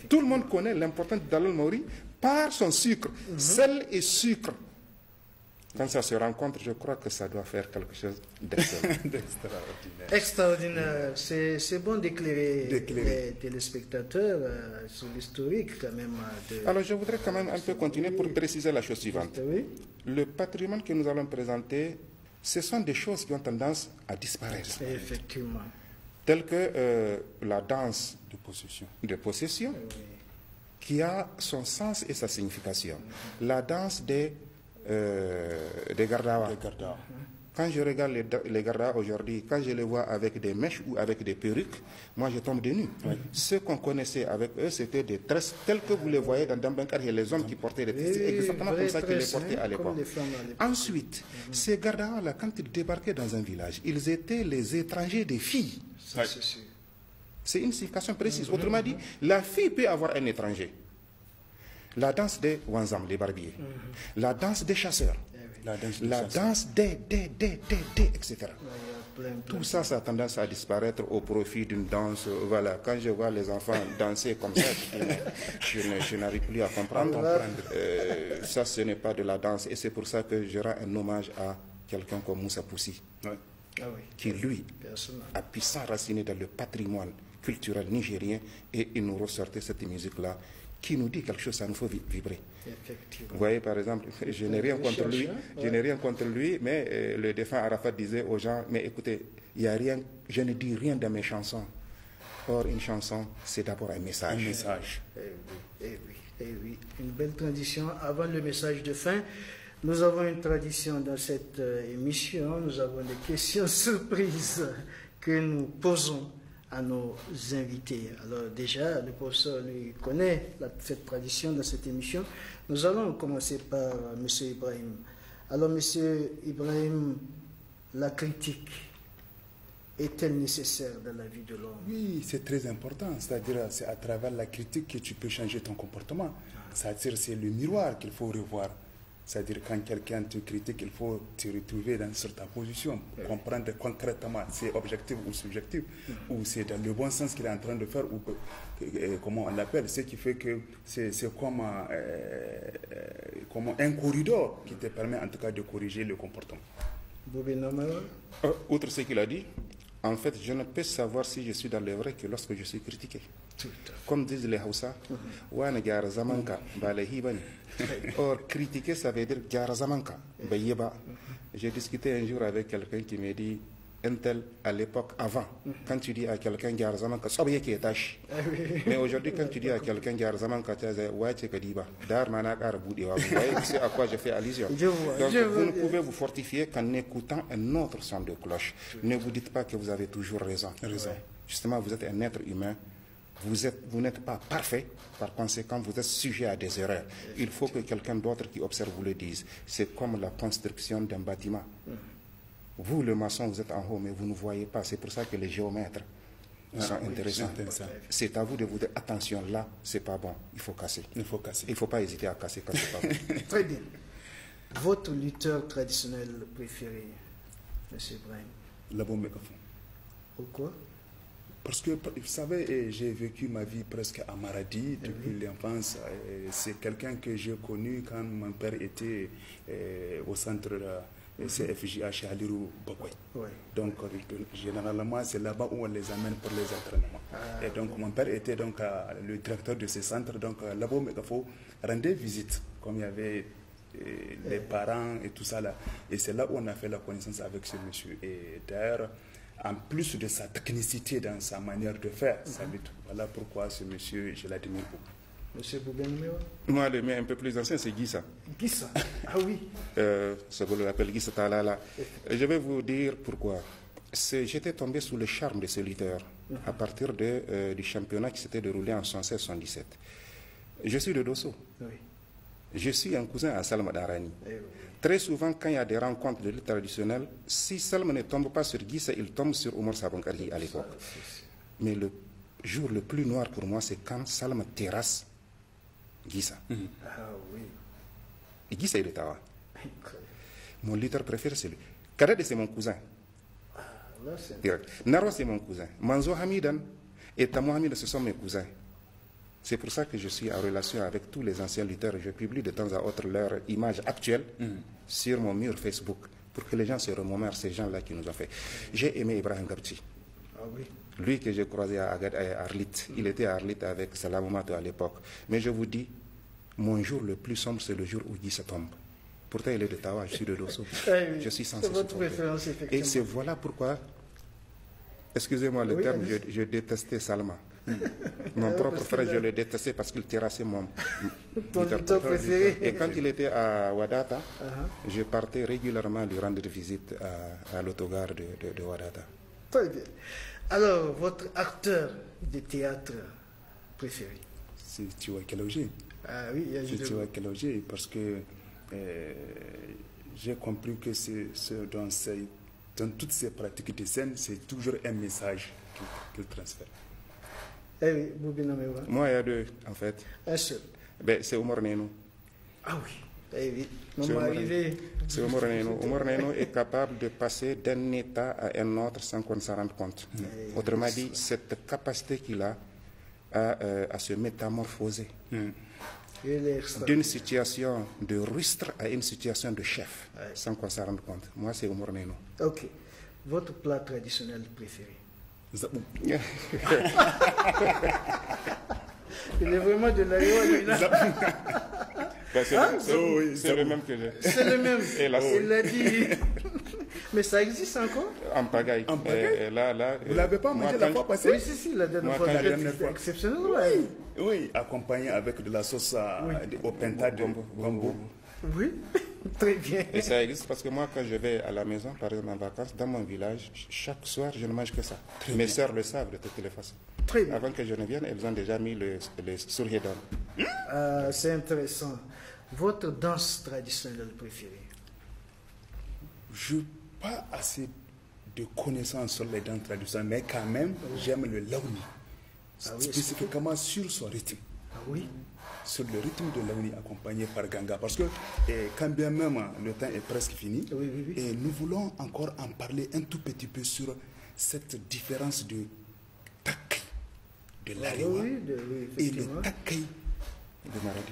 Tout le monde connaît l'importance du Dalol Maori par son sucre. Sel et sucre. Quand ça se rencontre, je crois que ça doit faire quelque chose d'extraordinaire. Extraordinaire. C'est bon d'éclairer les téléspectateurs sur l'historique quand même. Alors je voudrais quand même un peu continuer pour préciser la chose suivante. Le patrimoine que nous allons présenter, ce sont des choses qui ont tendance à disparaître. Effectivement. Telles que la danse de possession, qui a son sens et sa signification. La danse des Gardawa. Quand je regarde les Gardawa aujourd'hui, quand je les vois avec des mèches ou avec des perruques, moi je tombe de nu. Ceux qu'on connaissait avec eux, c'était des tresses telles que vous les voyez dans Dambankar, et les hommes qui portaient des tresses, c'est exactement comme ça qu'ils les portaient à l'époque. Ensuite, ces Gardawa-là, quand ils débarquaient dans un village, ils étaient les étrangers des filles. C'est une signification précise. Autrement dit, la fille peut avoir un étranger. La danse des Wanzam, les barbiers. La danse des chasseurs. La danse des, etc. Tout ça, ça a tendance à disparaître au profit d'une danse. Voilà, quand je vois les enfants danser comme ça, je n'arrive plus à comprendre. Ça, ce n'est pas de la danse. Et c'est pour ça que je rends un hommage à quelqu'un comme Moussa Poussi, qui, lui, a pu s'enraciner dans le patrimoine culturel nigérien, et il nous ressortait cette musique-là qui nous dit quelque chose, ça nous fait vibrer. Vous voyez, par exemple, je n'ai rien contre lui, mais le défunt Arafat disait aux gens, mais écoutez, il y a rien, je ne dis rien dans mes chansons. Or, une chanson, c'est d'abord un message. Oui. Une belle tradition. Avant le message de fin, nous avons une tradition dans cette émission. Nous avons des questions surprises que nous posons à nos invités. Alors déjà, le professeur lui connaît cette tradition dans cette émission. Nous allons commencer par M. Ibrahim. Alors M. Ibrahim, la critique est-elle nécessaire dans la vie de l'homme? Oui, c'est très important. C'est-à-dire, c'est à travers la critique que tu peux changer ton comportement. C'est le miroir qu'il faut revoir. C'est-à-dire quand quelqu'un te critique, il faut te retrouver sur ta position, comprendre concrètement c'est objectif ou subjectif, ou c'est dans le bon sens qu'il est en train de faire, ou comment on l'appelle, ce qui fait que c'est comme un corridor qui te permet en tout cas de corriger le comportement. Outre ce qu'il a dit, en fait, je ne peux savoir si je suis dans le vrai que lorsque je suis critiqué. Comme disent les Hausa, or critiquer ça veut dire Gyarazamanka. J'ai discuté un jour avec quelqu'un qui m'a dit un tel à l'époque avant, quand tu dis à quelqu'un Gyarazamanka, ça veut dire qu'il est tâche. Mais aujourd'hui, quand tu dis à quelqu'un Gyarazamanka, tu dis ouais, c'est Kadiba. Dar Manak Araboudi. Vous voyez à quoi je fais allusion. Donc vous ne pouvez vous fortifier qu'en écoutant un autre son de cloche. Ne vous dites pas que vous avez toujours raison. Justement, vous êtes un être humain. Vous n'êtes pas parfait, par conséquent, vous êtes sujet à des erreurs. Il faut que quelqu'un d'autre qui observe vous le dise. C'est comme la construction d'un bâtiment. Vous, le maçon, vous êtes en haut, mais vous ne voyez pas. C'est pour ça que les géomètres sont intéressants. C'est à vous de vous dire, attention, là, c'est pas bon, il faut casser. Il ne faut pas hésiter à casser quand c'est pas bon. Très bien. Votre lutteur traditionnel préféré, M. Ibrahim? Labo Megafon. Pourquoi? Parce que, vous savez, j'ai vécu ma vie presque à Maradi depuis l'enfance. C'est quelqu'un que j'ai connu quand mon père était au centre CFJH à Lirou Bakwai. Donc, généralement, c'est là-bas où on les amène pour les entraînements. Et donc, mon père était donc le directeur de ce centre. Donc, Labo Megafon rendait visite, comme il y avait les parents et tout ça là. Et c'est là où on a fait la connaissance avec ce monsieur. Et d'ailleurs, en plus de sa technicité dans sa manière de faire, voilà pourquoi ce monsieur, je l'admire beaucoup. Monsieur Boubenouméo? Moi, le mien un peu plus ancien, c'est Guissa. Guissa? Ah oui. Ce qu'on appelle Guissa Talala. Je vais vous dire pourquoi. J'étais tombé sous le charme de ce lutteur à partir du championnat qui s'était déroulé en 1916-1917. Je suis de Dosso. Je suis un cousin à Salma Darani. Très souvent, quand il y a des rencontres de lutte traditionnelle, si Salma ne tombe pas sur Guissa, il tombe sur Omar Sabankari à l'époque. Mais le jour le plus noir pour moi, c'est quand Salma terrasse Guissa. Ah oui. Et Guissa, il est Tawa. Mon lutteur préféré, c'est lui. Kadade, c'est mon cousin. Naro, c'est mon cousin. Manzo Hamidan et Tamo Hamid, ce sont mes cousins. C'est pour ça que je suis en relation avec tous les anciens lutteurs. Je publie de temps à autre leur image actuelle sur mon mur Facebook pour que les gens se remémorent ces gens-là qui nous ont fait. J'ai aimé Ibrahim Gabti. Ah oui. Lui que j'ai croisé à Arlit. Il était à Arlit avec Salam Mato à l'époque. Mais je vous dis, mon jour le plus sombre, c'est le jour où Guy se tombe. Pourtant, il est de Tawa, je suis de Dosso. Je suis censé. C'est votre préférence, effectivement. Et c'est voilà pourquoi, excusez-moi le terme, je détestais Salma. Mon propre frère, je le détestais parce qu'il terrassait mon lutteur préféré. Et quand il était à Wadata, je partais régulièrement lui rendre visite à l'autogare de Wadata. Très bien. Alors, votre acteur de théâtre préféré? C'est Tiwa Keloji. Ah oui, c'est Tiwa Keloji parce que j'ai compris que dans toutes ces pratiques de scène, c'est toujours un message qu'il transfère. Eh oui, Boubinamewa. Moi, il y a deux, en fait. Un seul. C'est Omar Neno. Ah oui. Eh oui. C'est Omar Neno. Omar Neno est capable de passer d'un état à un autre sans qu'on s'en rende compte. Autrement dit, cette capacité qu'il a à se métamorphoser d'une situation de rustre à une situation de chef, sans qu'on s'en rende compte. Moi, c'est Omar Neno. Ok. Votre plat traditionnel préféré? Zabou. Il est vraiment de l'aéro. C'est le même que j'ai. C'est le même. Il l'a dit. Mais ça existe encore? En pagaille. En pagaille? Là, vous ne l'avez pas mangé la fois passée? Oui, si, la dernière fois. C'était exceptionnel. Oui, accompagné avec de la sauce au pinta de gombo. Oui, très bien. Et ça existe parce que moi, quand je vais à la maison, par exemple en vacances, dans mon village, chaque soir, je ne mange que ça. Mes sœurs le savent de toutes les façons. Très bien. Avant que je ne vienne, elles ont déjà mis le surhédon. C'est intéressant. Votre danse traditionnelle préférée? Je n'ai pas assez de connaissances sur les danses traditionnelles, mais quand même, j'aime le laouni. Spécifiquement sur son rythme. oui. Sur le rythme de la nuit accompagné par Ganga. Parce que quand bien même le temps est presque fini, et nous voulons encore en parler un tout petit peu sur cette différence de Takai de l'Arewa et le Takai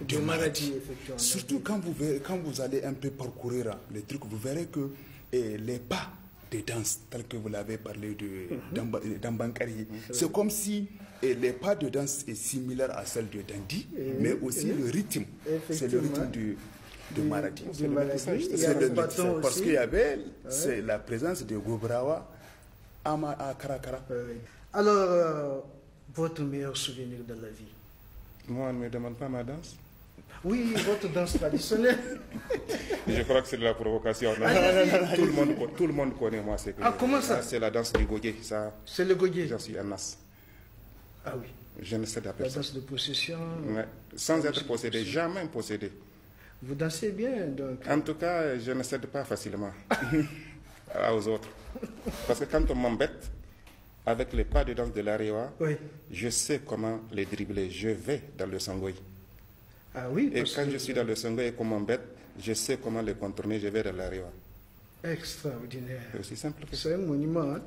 de Maradi. Surtout quand vous allez un peu parcourir les trucs, vous verrez que les pas de danse, tels que vous l'avez parlé d'Ambankari, c'est comme si les pas de danse est similaire à celle de Dandi, mais aussi le rythme, c'est le rythme de Maradi. C'est le métissage, parce qu'il y avait la présence de Gobrawa à Karakara. Alors, votre meilleur souvenir de la vie? Moi, on ne me demande pas ma danse. Oui, votre danse traditionnelle. Je crois que c'est de la provocation. Tout le monde connaît moi. Comment ça? C'est la danse du goguet. C'est le goguet. J'en suis un as. Ah oui. Je ne sais pas. La danse de possession. Ouais. Sans être possédé, jamais possédé. Vous dansez bien, donc. En tout cas, je ne cède pas facilement aux autres. Parce que quand on m'embête avec les pas de danse de l'Arewa, je sais comment les dribbler. Je vais dans le Sangoï. Ah oui, et quand je suis dans le Sangoï et qu'on m'embête, je sais comment les contourner. Je vais dans l'Arewa. Extraordinaire. C'est aussi simple que ça. C'est un monument. Hein?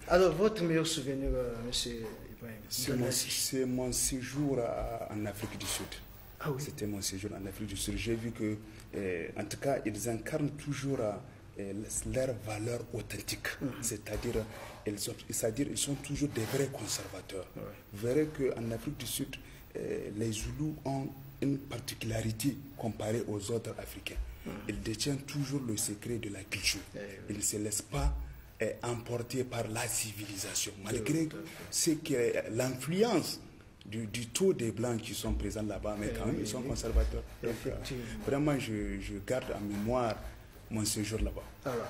Alors, votre meilleur souvenir, monsieur Ibrahim? C'est mon séjour en Afrique du Sud. Ah oui. C'était mon séjour en Afrique du Sud. J'ai vu que, en tout cas, ils incarnent toujours leurs valeurs authentiques. C'est-à-dire, ils sont toujours des vrais conservateurs. Vous verrez qu'en Afrique du Sud, les Zoulous ont une particularité comparée aux autres Africains. Ils détiennent toujours le secret de la culture. Ils ne se laissent pas emporter par la civilisation, malgré l'influence du taux des Blancs qui sont présents là-bas, mais quand même, ils sont conservateurs. Donc, vraiment, je garde en mémoire mon séjour là-bas. Alors,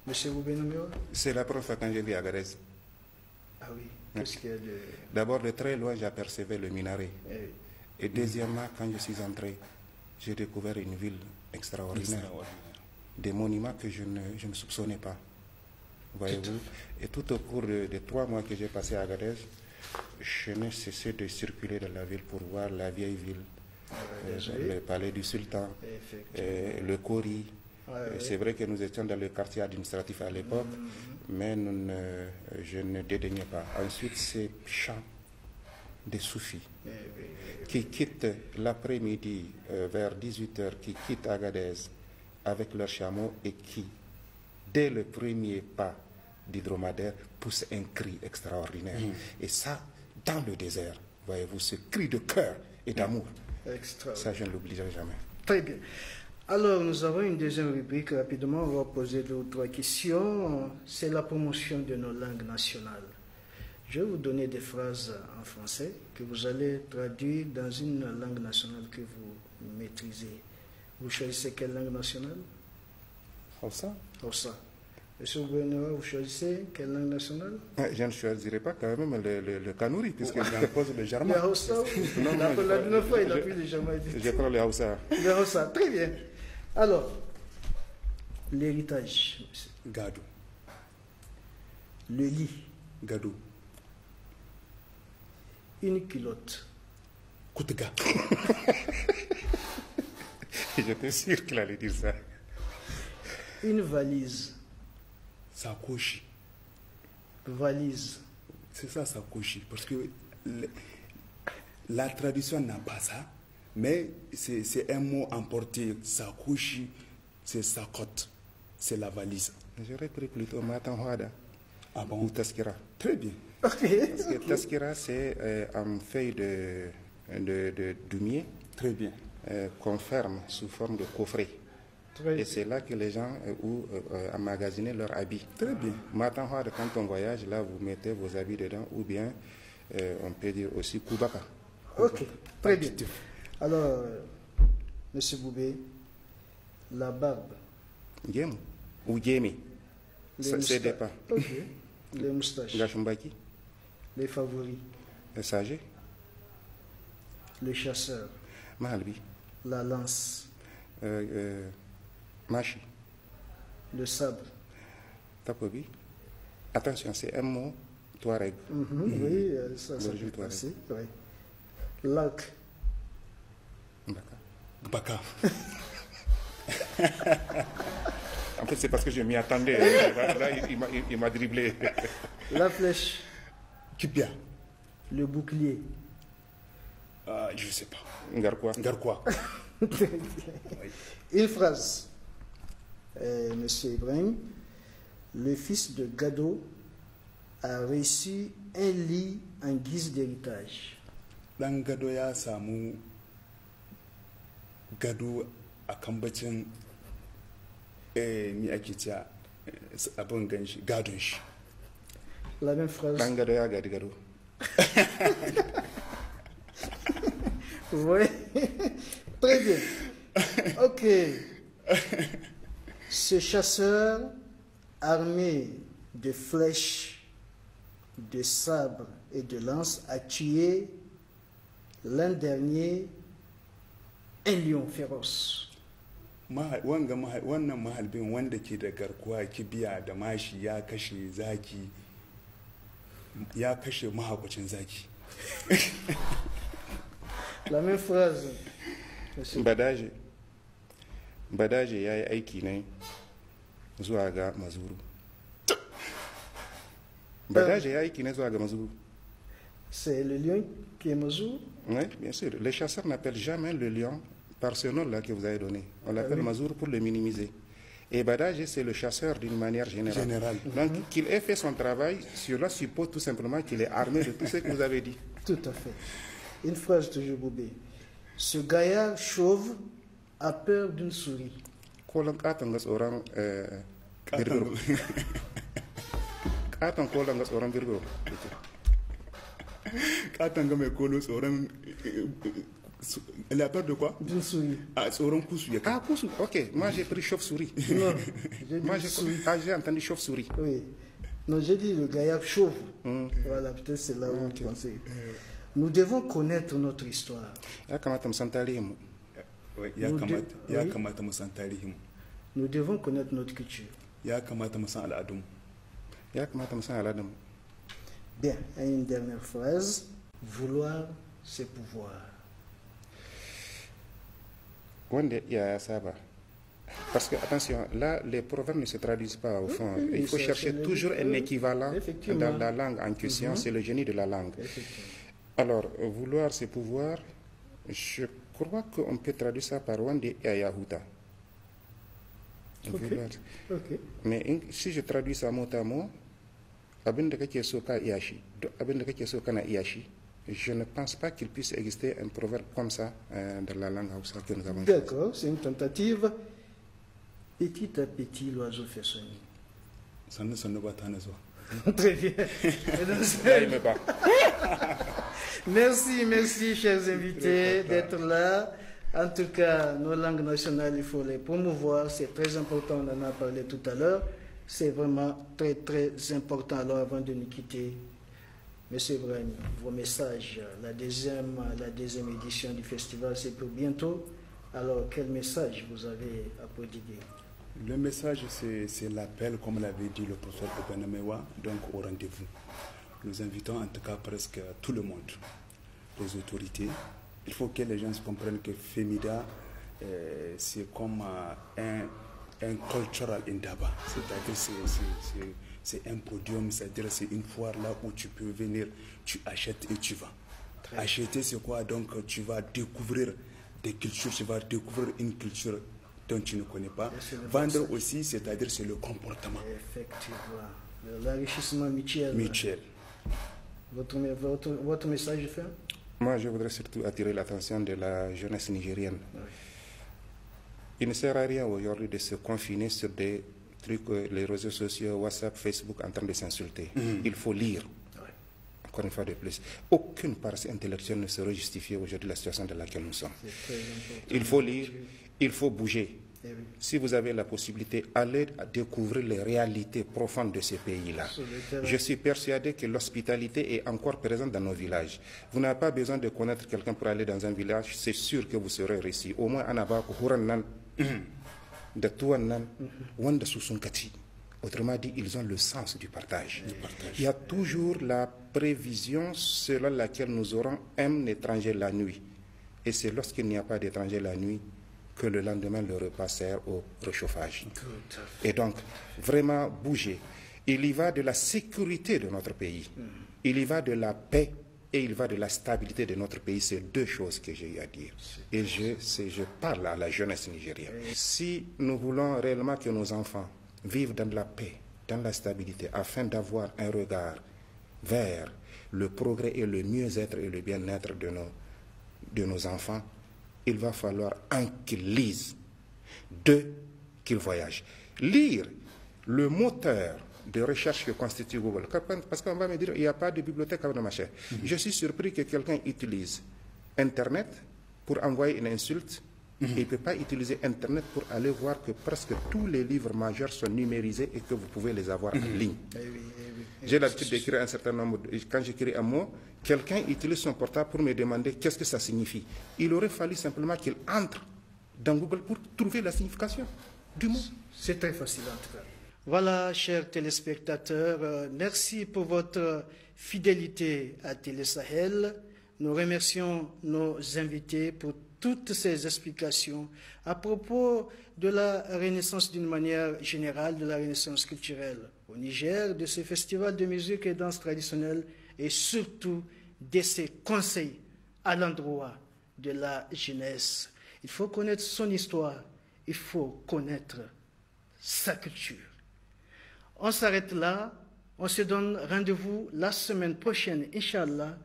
monsieur Boubenamio? C'est la première fois quand j'ai vu Agadez. Ah oui, qu'est-ce qu'il y a de... D'abord, de très loin, j'apercevais le minaret. Et deuxièmement, quand je suis entré, j'ai découvert une ville extraordinaire. Des monuments que je ne soupçonnais pas. Voyez-vous? Et tout au cours des 3 mois que j'ai passé à Agadez, je n'ai cessé de circuler dans la ville pour voir la vieille ville, le palais du sultan, le Kori. C'est vrai que nous étions dans le quartier administratif à l'époque, mais je ne dédaignais pas. Ensuite, ces chants des soufis qui quittent l'après-midi vers 18h, qui quittent Agadez avec leurs chameaux et qui, dès le premier pas du dromadaire, poussent un cri extraordinaire. Et ça, dans le désert, voyez-vous, ce cri de cœur et d'amour. Ça, je ne l'oublierai jamais. Très bien. Alors, nous avons une deuxième rubrique. Rapidement, on va poser 2 ou 3 questions. C'est la promotion de nos langues nationales. Je vais vous donner des phrases en français que vous allez traduire dans une langue nationale que vous maîtrisez. Vous choisissez quelle langue nationale? Hausa. Hausa. Monsieur Gouvernement, vous choisissez quelle langue nationale? Je ne choisirai pas quand même le Kanouri, puisque j'impose le Jarma. Le Hausa? Non, la dernière fois, il a pris le Jarma. Je prends le Hausa. Le Hausa, très bien. Alors, l'héritage. Gadou. Le lit. Gadou. Une culotte. Koutega. J'étais sûr qu'il allait dire ça. Une valise. Sakoshi. Valise. C'est ça, Sakoshi. Parce que la tradition n'a pas ça, mais c'est un mot emporté. Sakoshi, c'est Sakot. C'est la valise. J'aurais pris plutôt Matanhwada. Ah bon? Ou Taskira. Très bien. Parce que Taskira, c'est en feuille de dumier. Très bien. Qu'on ferme sous forme de coffret. Et c'est là que les gens emmagasinaient leurs habits. Très bien. Maintenant, quand on voyage, là, vous mettez vos habits dedans, ou bien on peut dire aussi Koubaka. Ok, très bien. Alors, Monsieur Boubé, la barbe. Gem ou Gemi. C'est dépend. Ok. Les moustaches. Gashumbaki. Les favoris. Le sage. Le chasseur. Mahalbi. La lance. Machi. Le sabre. Tapobi. Attention, c'est un mot touareg. Oui, ça peut passer. Oui. L'arc. Baka. En fait, c'est parce que je m'y attendais. Là, il m'a dribblé. La flèche. Kipia. Le bouclier. Je ne sais pas. Ngarkwa. Ngarkwa. Une phrase. Monsieur Ibrahim, le fils de Gado a reçu un lit en guise d'héritage. Dan Gado ya samu gado a kambacin mi ake cewa abin ganshi gadon shi. La même phrase. Dan Gado ya gadi gado. Vous voyez? Très bien. Ok. Ce chasseur armé de flèches, de sabres et de lances a tué l'an dernier un lion féroce. Wannan mahalbin wanda ke da garkuwa kibiya da mashi ya kashe zaki, ya kashe mahaukacin zaki. La même phrase. Badaje ya yi aiki ne zuwa ga Mazuru. Badaje ya yi aiki ne zuwa ga Mazuru. C'est le lion qui est Mazuru? Oui, bien sûr. Les chasseurs n'appellent jamais le lion par ce nom-là que vous avez donné. On l'appelle Mazuru pour le minimiser. Et Badaje, c'est le chasseur d'une manière générale. Donc, qu'il ait fait son travail, cela suppose tout simplement qu'il est armé de tout ce que vous avez dit. Tout à fait. Une phrase toujours Boubé. Ce gaillard chauve a peur d'une souris. Kolon katon ga tsoron birgiro. Katon kolon ga tsoron birgiro. Katon ga mai kolo tsoron. Elle a peur de quoi? D'une souris. Ah, tsoron kusu. Ah, kusu, ok. Moi j'ai pris chauve-souris. Non, j'ai entendu chauve-souris. Oui. Non, j'ai dit le gaillard chauve. Voilà, peut-être c'est là où vous pensez. Nous devons connaître notre histoire. Nous devons connaître notre culture. Bien, une dernière phrase. Vouloir, c'est pouvoir. Parce que, attention, là, les proverbes ne se traduisent pas au fond. Il faut chercher toujours un équivalent dans la langue en question. C'est le génie de la langue. Alors, vouloir, c'est pouvoir. Je crois qu'on peut traduire ça par Wande et Ayahuta. Mais si je traduis ça mot à mot, je ne pense pas qu'il puisse exister un proverbe comme ça dans la langue Hausa que nous avons. D'accord, c'est une tentative. Petit à petit, l'oiseau fait son nid. Très bien. Merci, chers invités, d'être là. En tout cas, nos langues nationales, il faut les promouvoir. C'est très important, on en a parlé tout à l'heure. C'est vraiment très, très important. Alors, avant de nous quitter, Monsieur Ibrahim, vos messages, la deuxième édition du festival, c'est pour bientôt. Alors, quel message vous avez à prodiguer? Le message, c'est l'appel, comme l'avait dit le professeur Obenamewa, donc au rendez-vous. Nous invitons en tout cas presque tout le monde, les autorités. Il faut que les gens comprennent que FEMIDA, c'est comme un cultural indaba. C'est-à-dire c'est un podium, c'est-à-dire c'est une foire là où tu peux venir, tu achètes et tu vas. Acheter, c'est quoi? Donc tu vas découvrir des cultures, tu vas découvrir une culture dont tu ne connais pas. Vendre aussi, c'est-à-dire c'est le comportement. Effectivement. L'enrichissement mutuel. Votre message, frère? Moi, je voudrais surtout attirer l'attention de la jeunesse nigérienne. Il ne sert à rien aujourd'hui de se confiner sur des trucs, les réseaux sociaux, WhatsApp, Facebook, en train de s'insulter. Il faut lire. Encore une fois de plus. Aucune partie intellectuelle ne saurait justifier aujourd'hui la situation dans laquelle nous sommes. Il faut lire, il faut bouger. Si vous avez la possibilité, allez découvrir les réalités profondes de ces pays-là. Je suis persuadé que l'hospitalité est encore présente dans nos villages. Vous n'avez pas besoin de connaître quelqu'un pour aller dans un village, c'est sûr que vous serez réussi. Au moins, autrement dit, ils ont le sens du partage. Il y a toujours la prévision selon laquelle nous aurons un étranger la nuit. Et c'est lorsqu'il n'y a pas d'étrangers la nuit que le lendemain le repas sert au réchauffage. Et donc, vraiment bouger. Il y va de la sécurité de notre pays. Il y va de la paix et il va de la stabilité de notre pays. C'est deux choses que j'ai eu à dire. Et je parle à la jeunesse nigérienne. Si nous voulons réellement que nos enfants vivent dans la paix, dans la stabilité, afin d'avoir un regard vers le progrès et le mieux-être et le bien-être de nos enfants, il va falloir, un, qu'ils lisent, deux, qu'ils voyagent. Lire le moteur de recherche que constitue Google. Parce qu'on va me dire, il n'y a pas de bibliothèque à machin. Je suis surpris que quelqu'un utilise Internet pour envoyer une insulte. Et il ne peut pas utiliser Internet pour aller voir que presque tous les livres majeurs sont numérisés et que vous pouvez les avoir en ligne. J'ai l'habitude d'écrire un certain nombre. Quand j'écris un mot, quelqu'un utilise son portable pour me demander qu'est-ce que ça signifie. Il aurait fallu simplement qu'il entre dans Google pour trouver la signification du mot. C'est très facile en tout cas. Voilà, chers téléspectateurs, merci pour votre fidélité à Télé Sahel. Nous remercions nos invités pour toutes ces explications à propos de la Renaissance d'une manière générale, de la Renaissance culturelle au Niger, de ce festival de musique et danse traditionnelle et surtout de ses conseils à l'endroit de la jeunesse. Il faut connaître son histoire, il faut connaître sa culture. On s'arrête là, on se donne rendez-vous la semaine prochaine, Inch'Allah.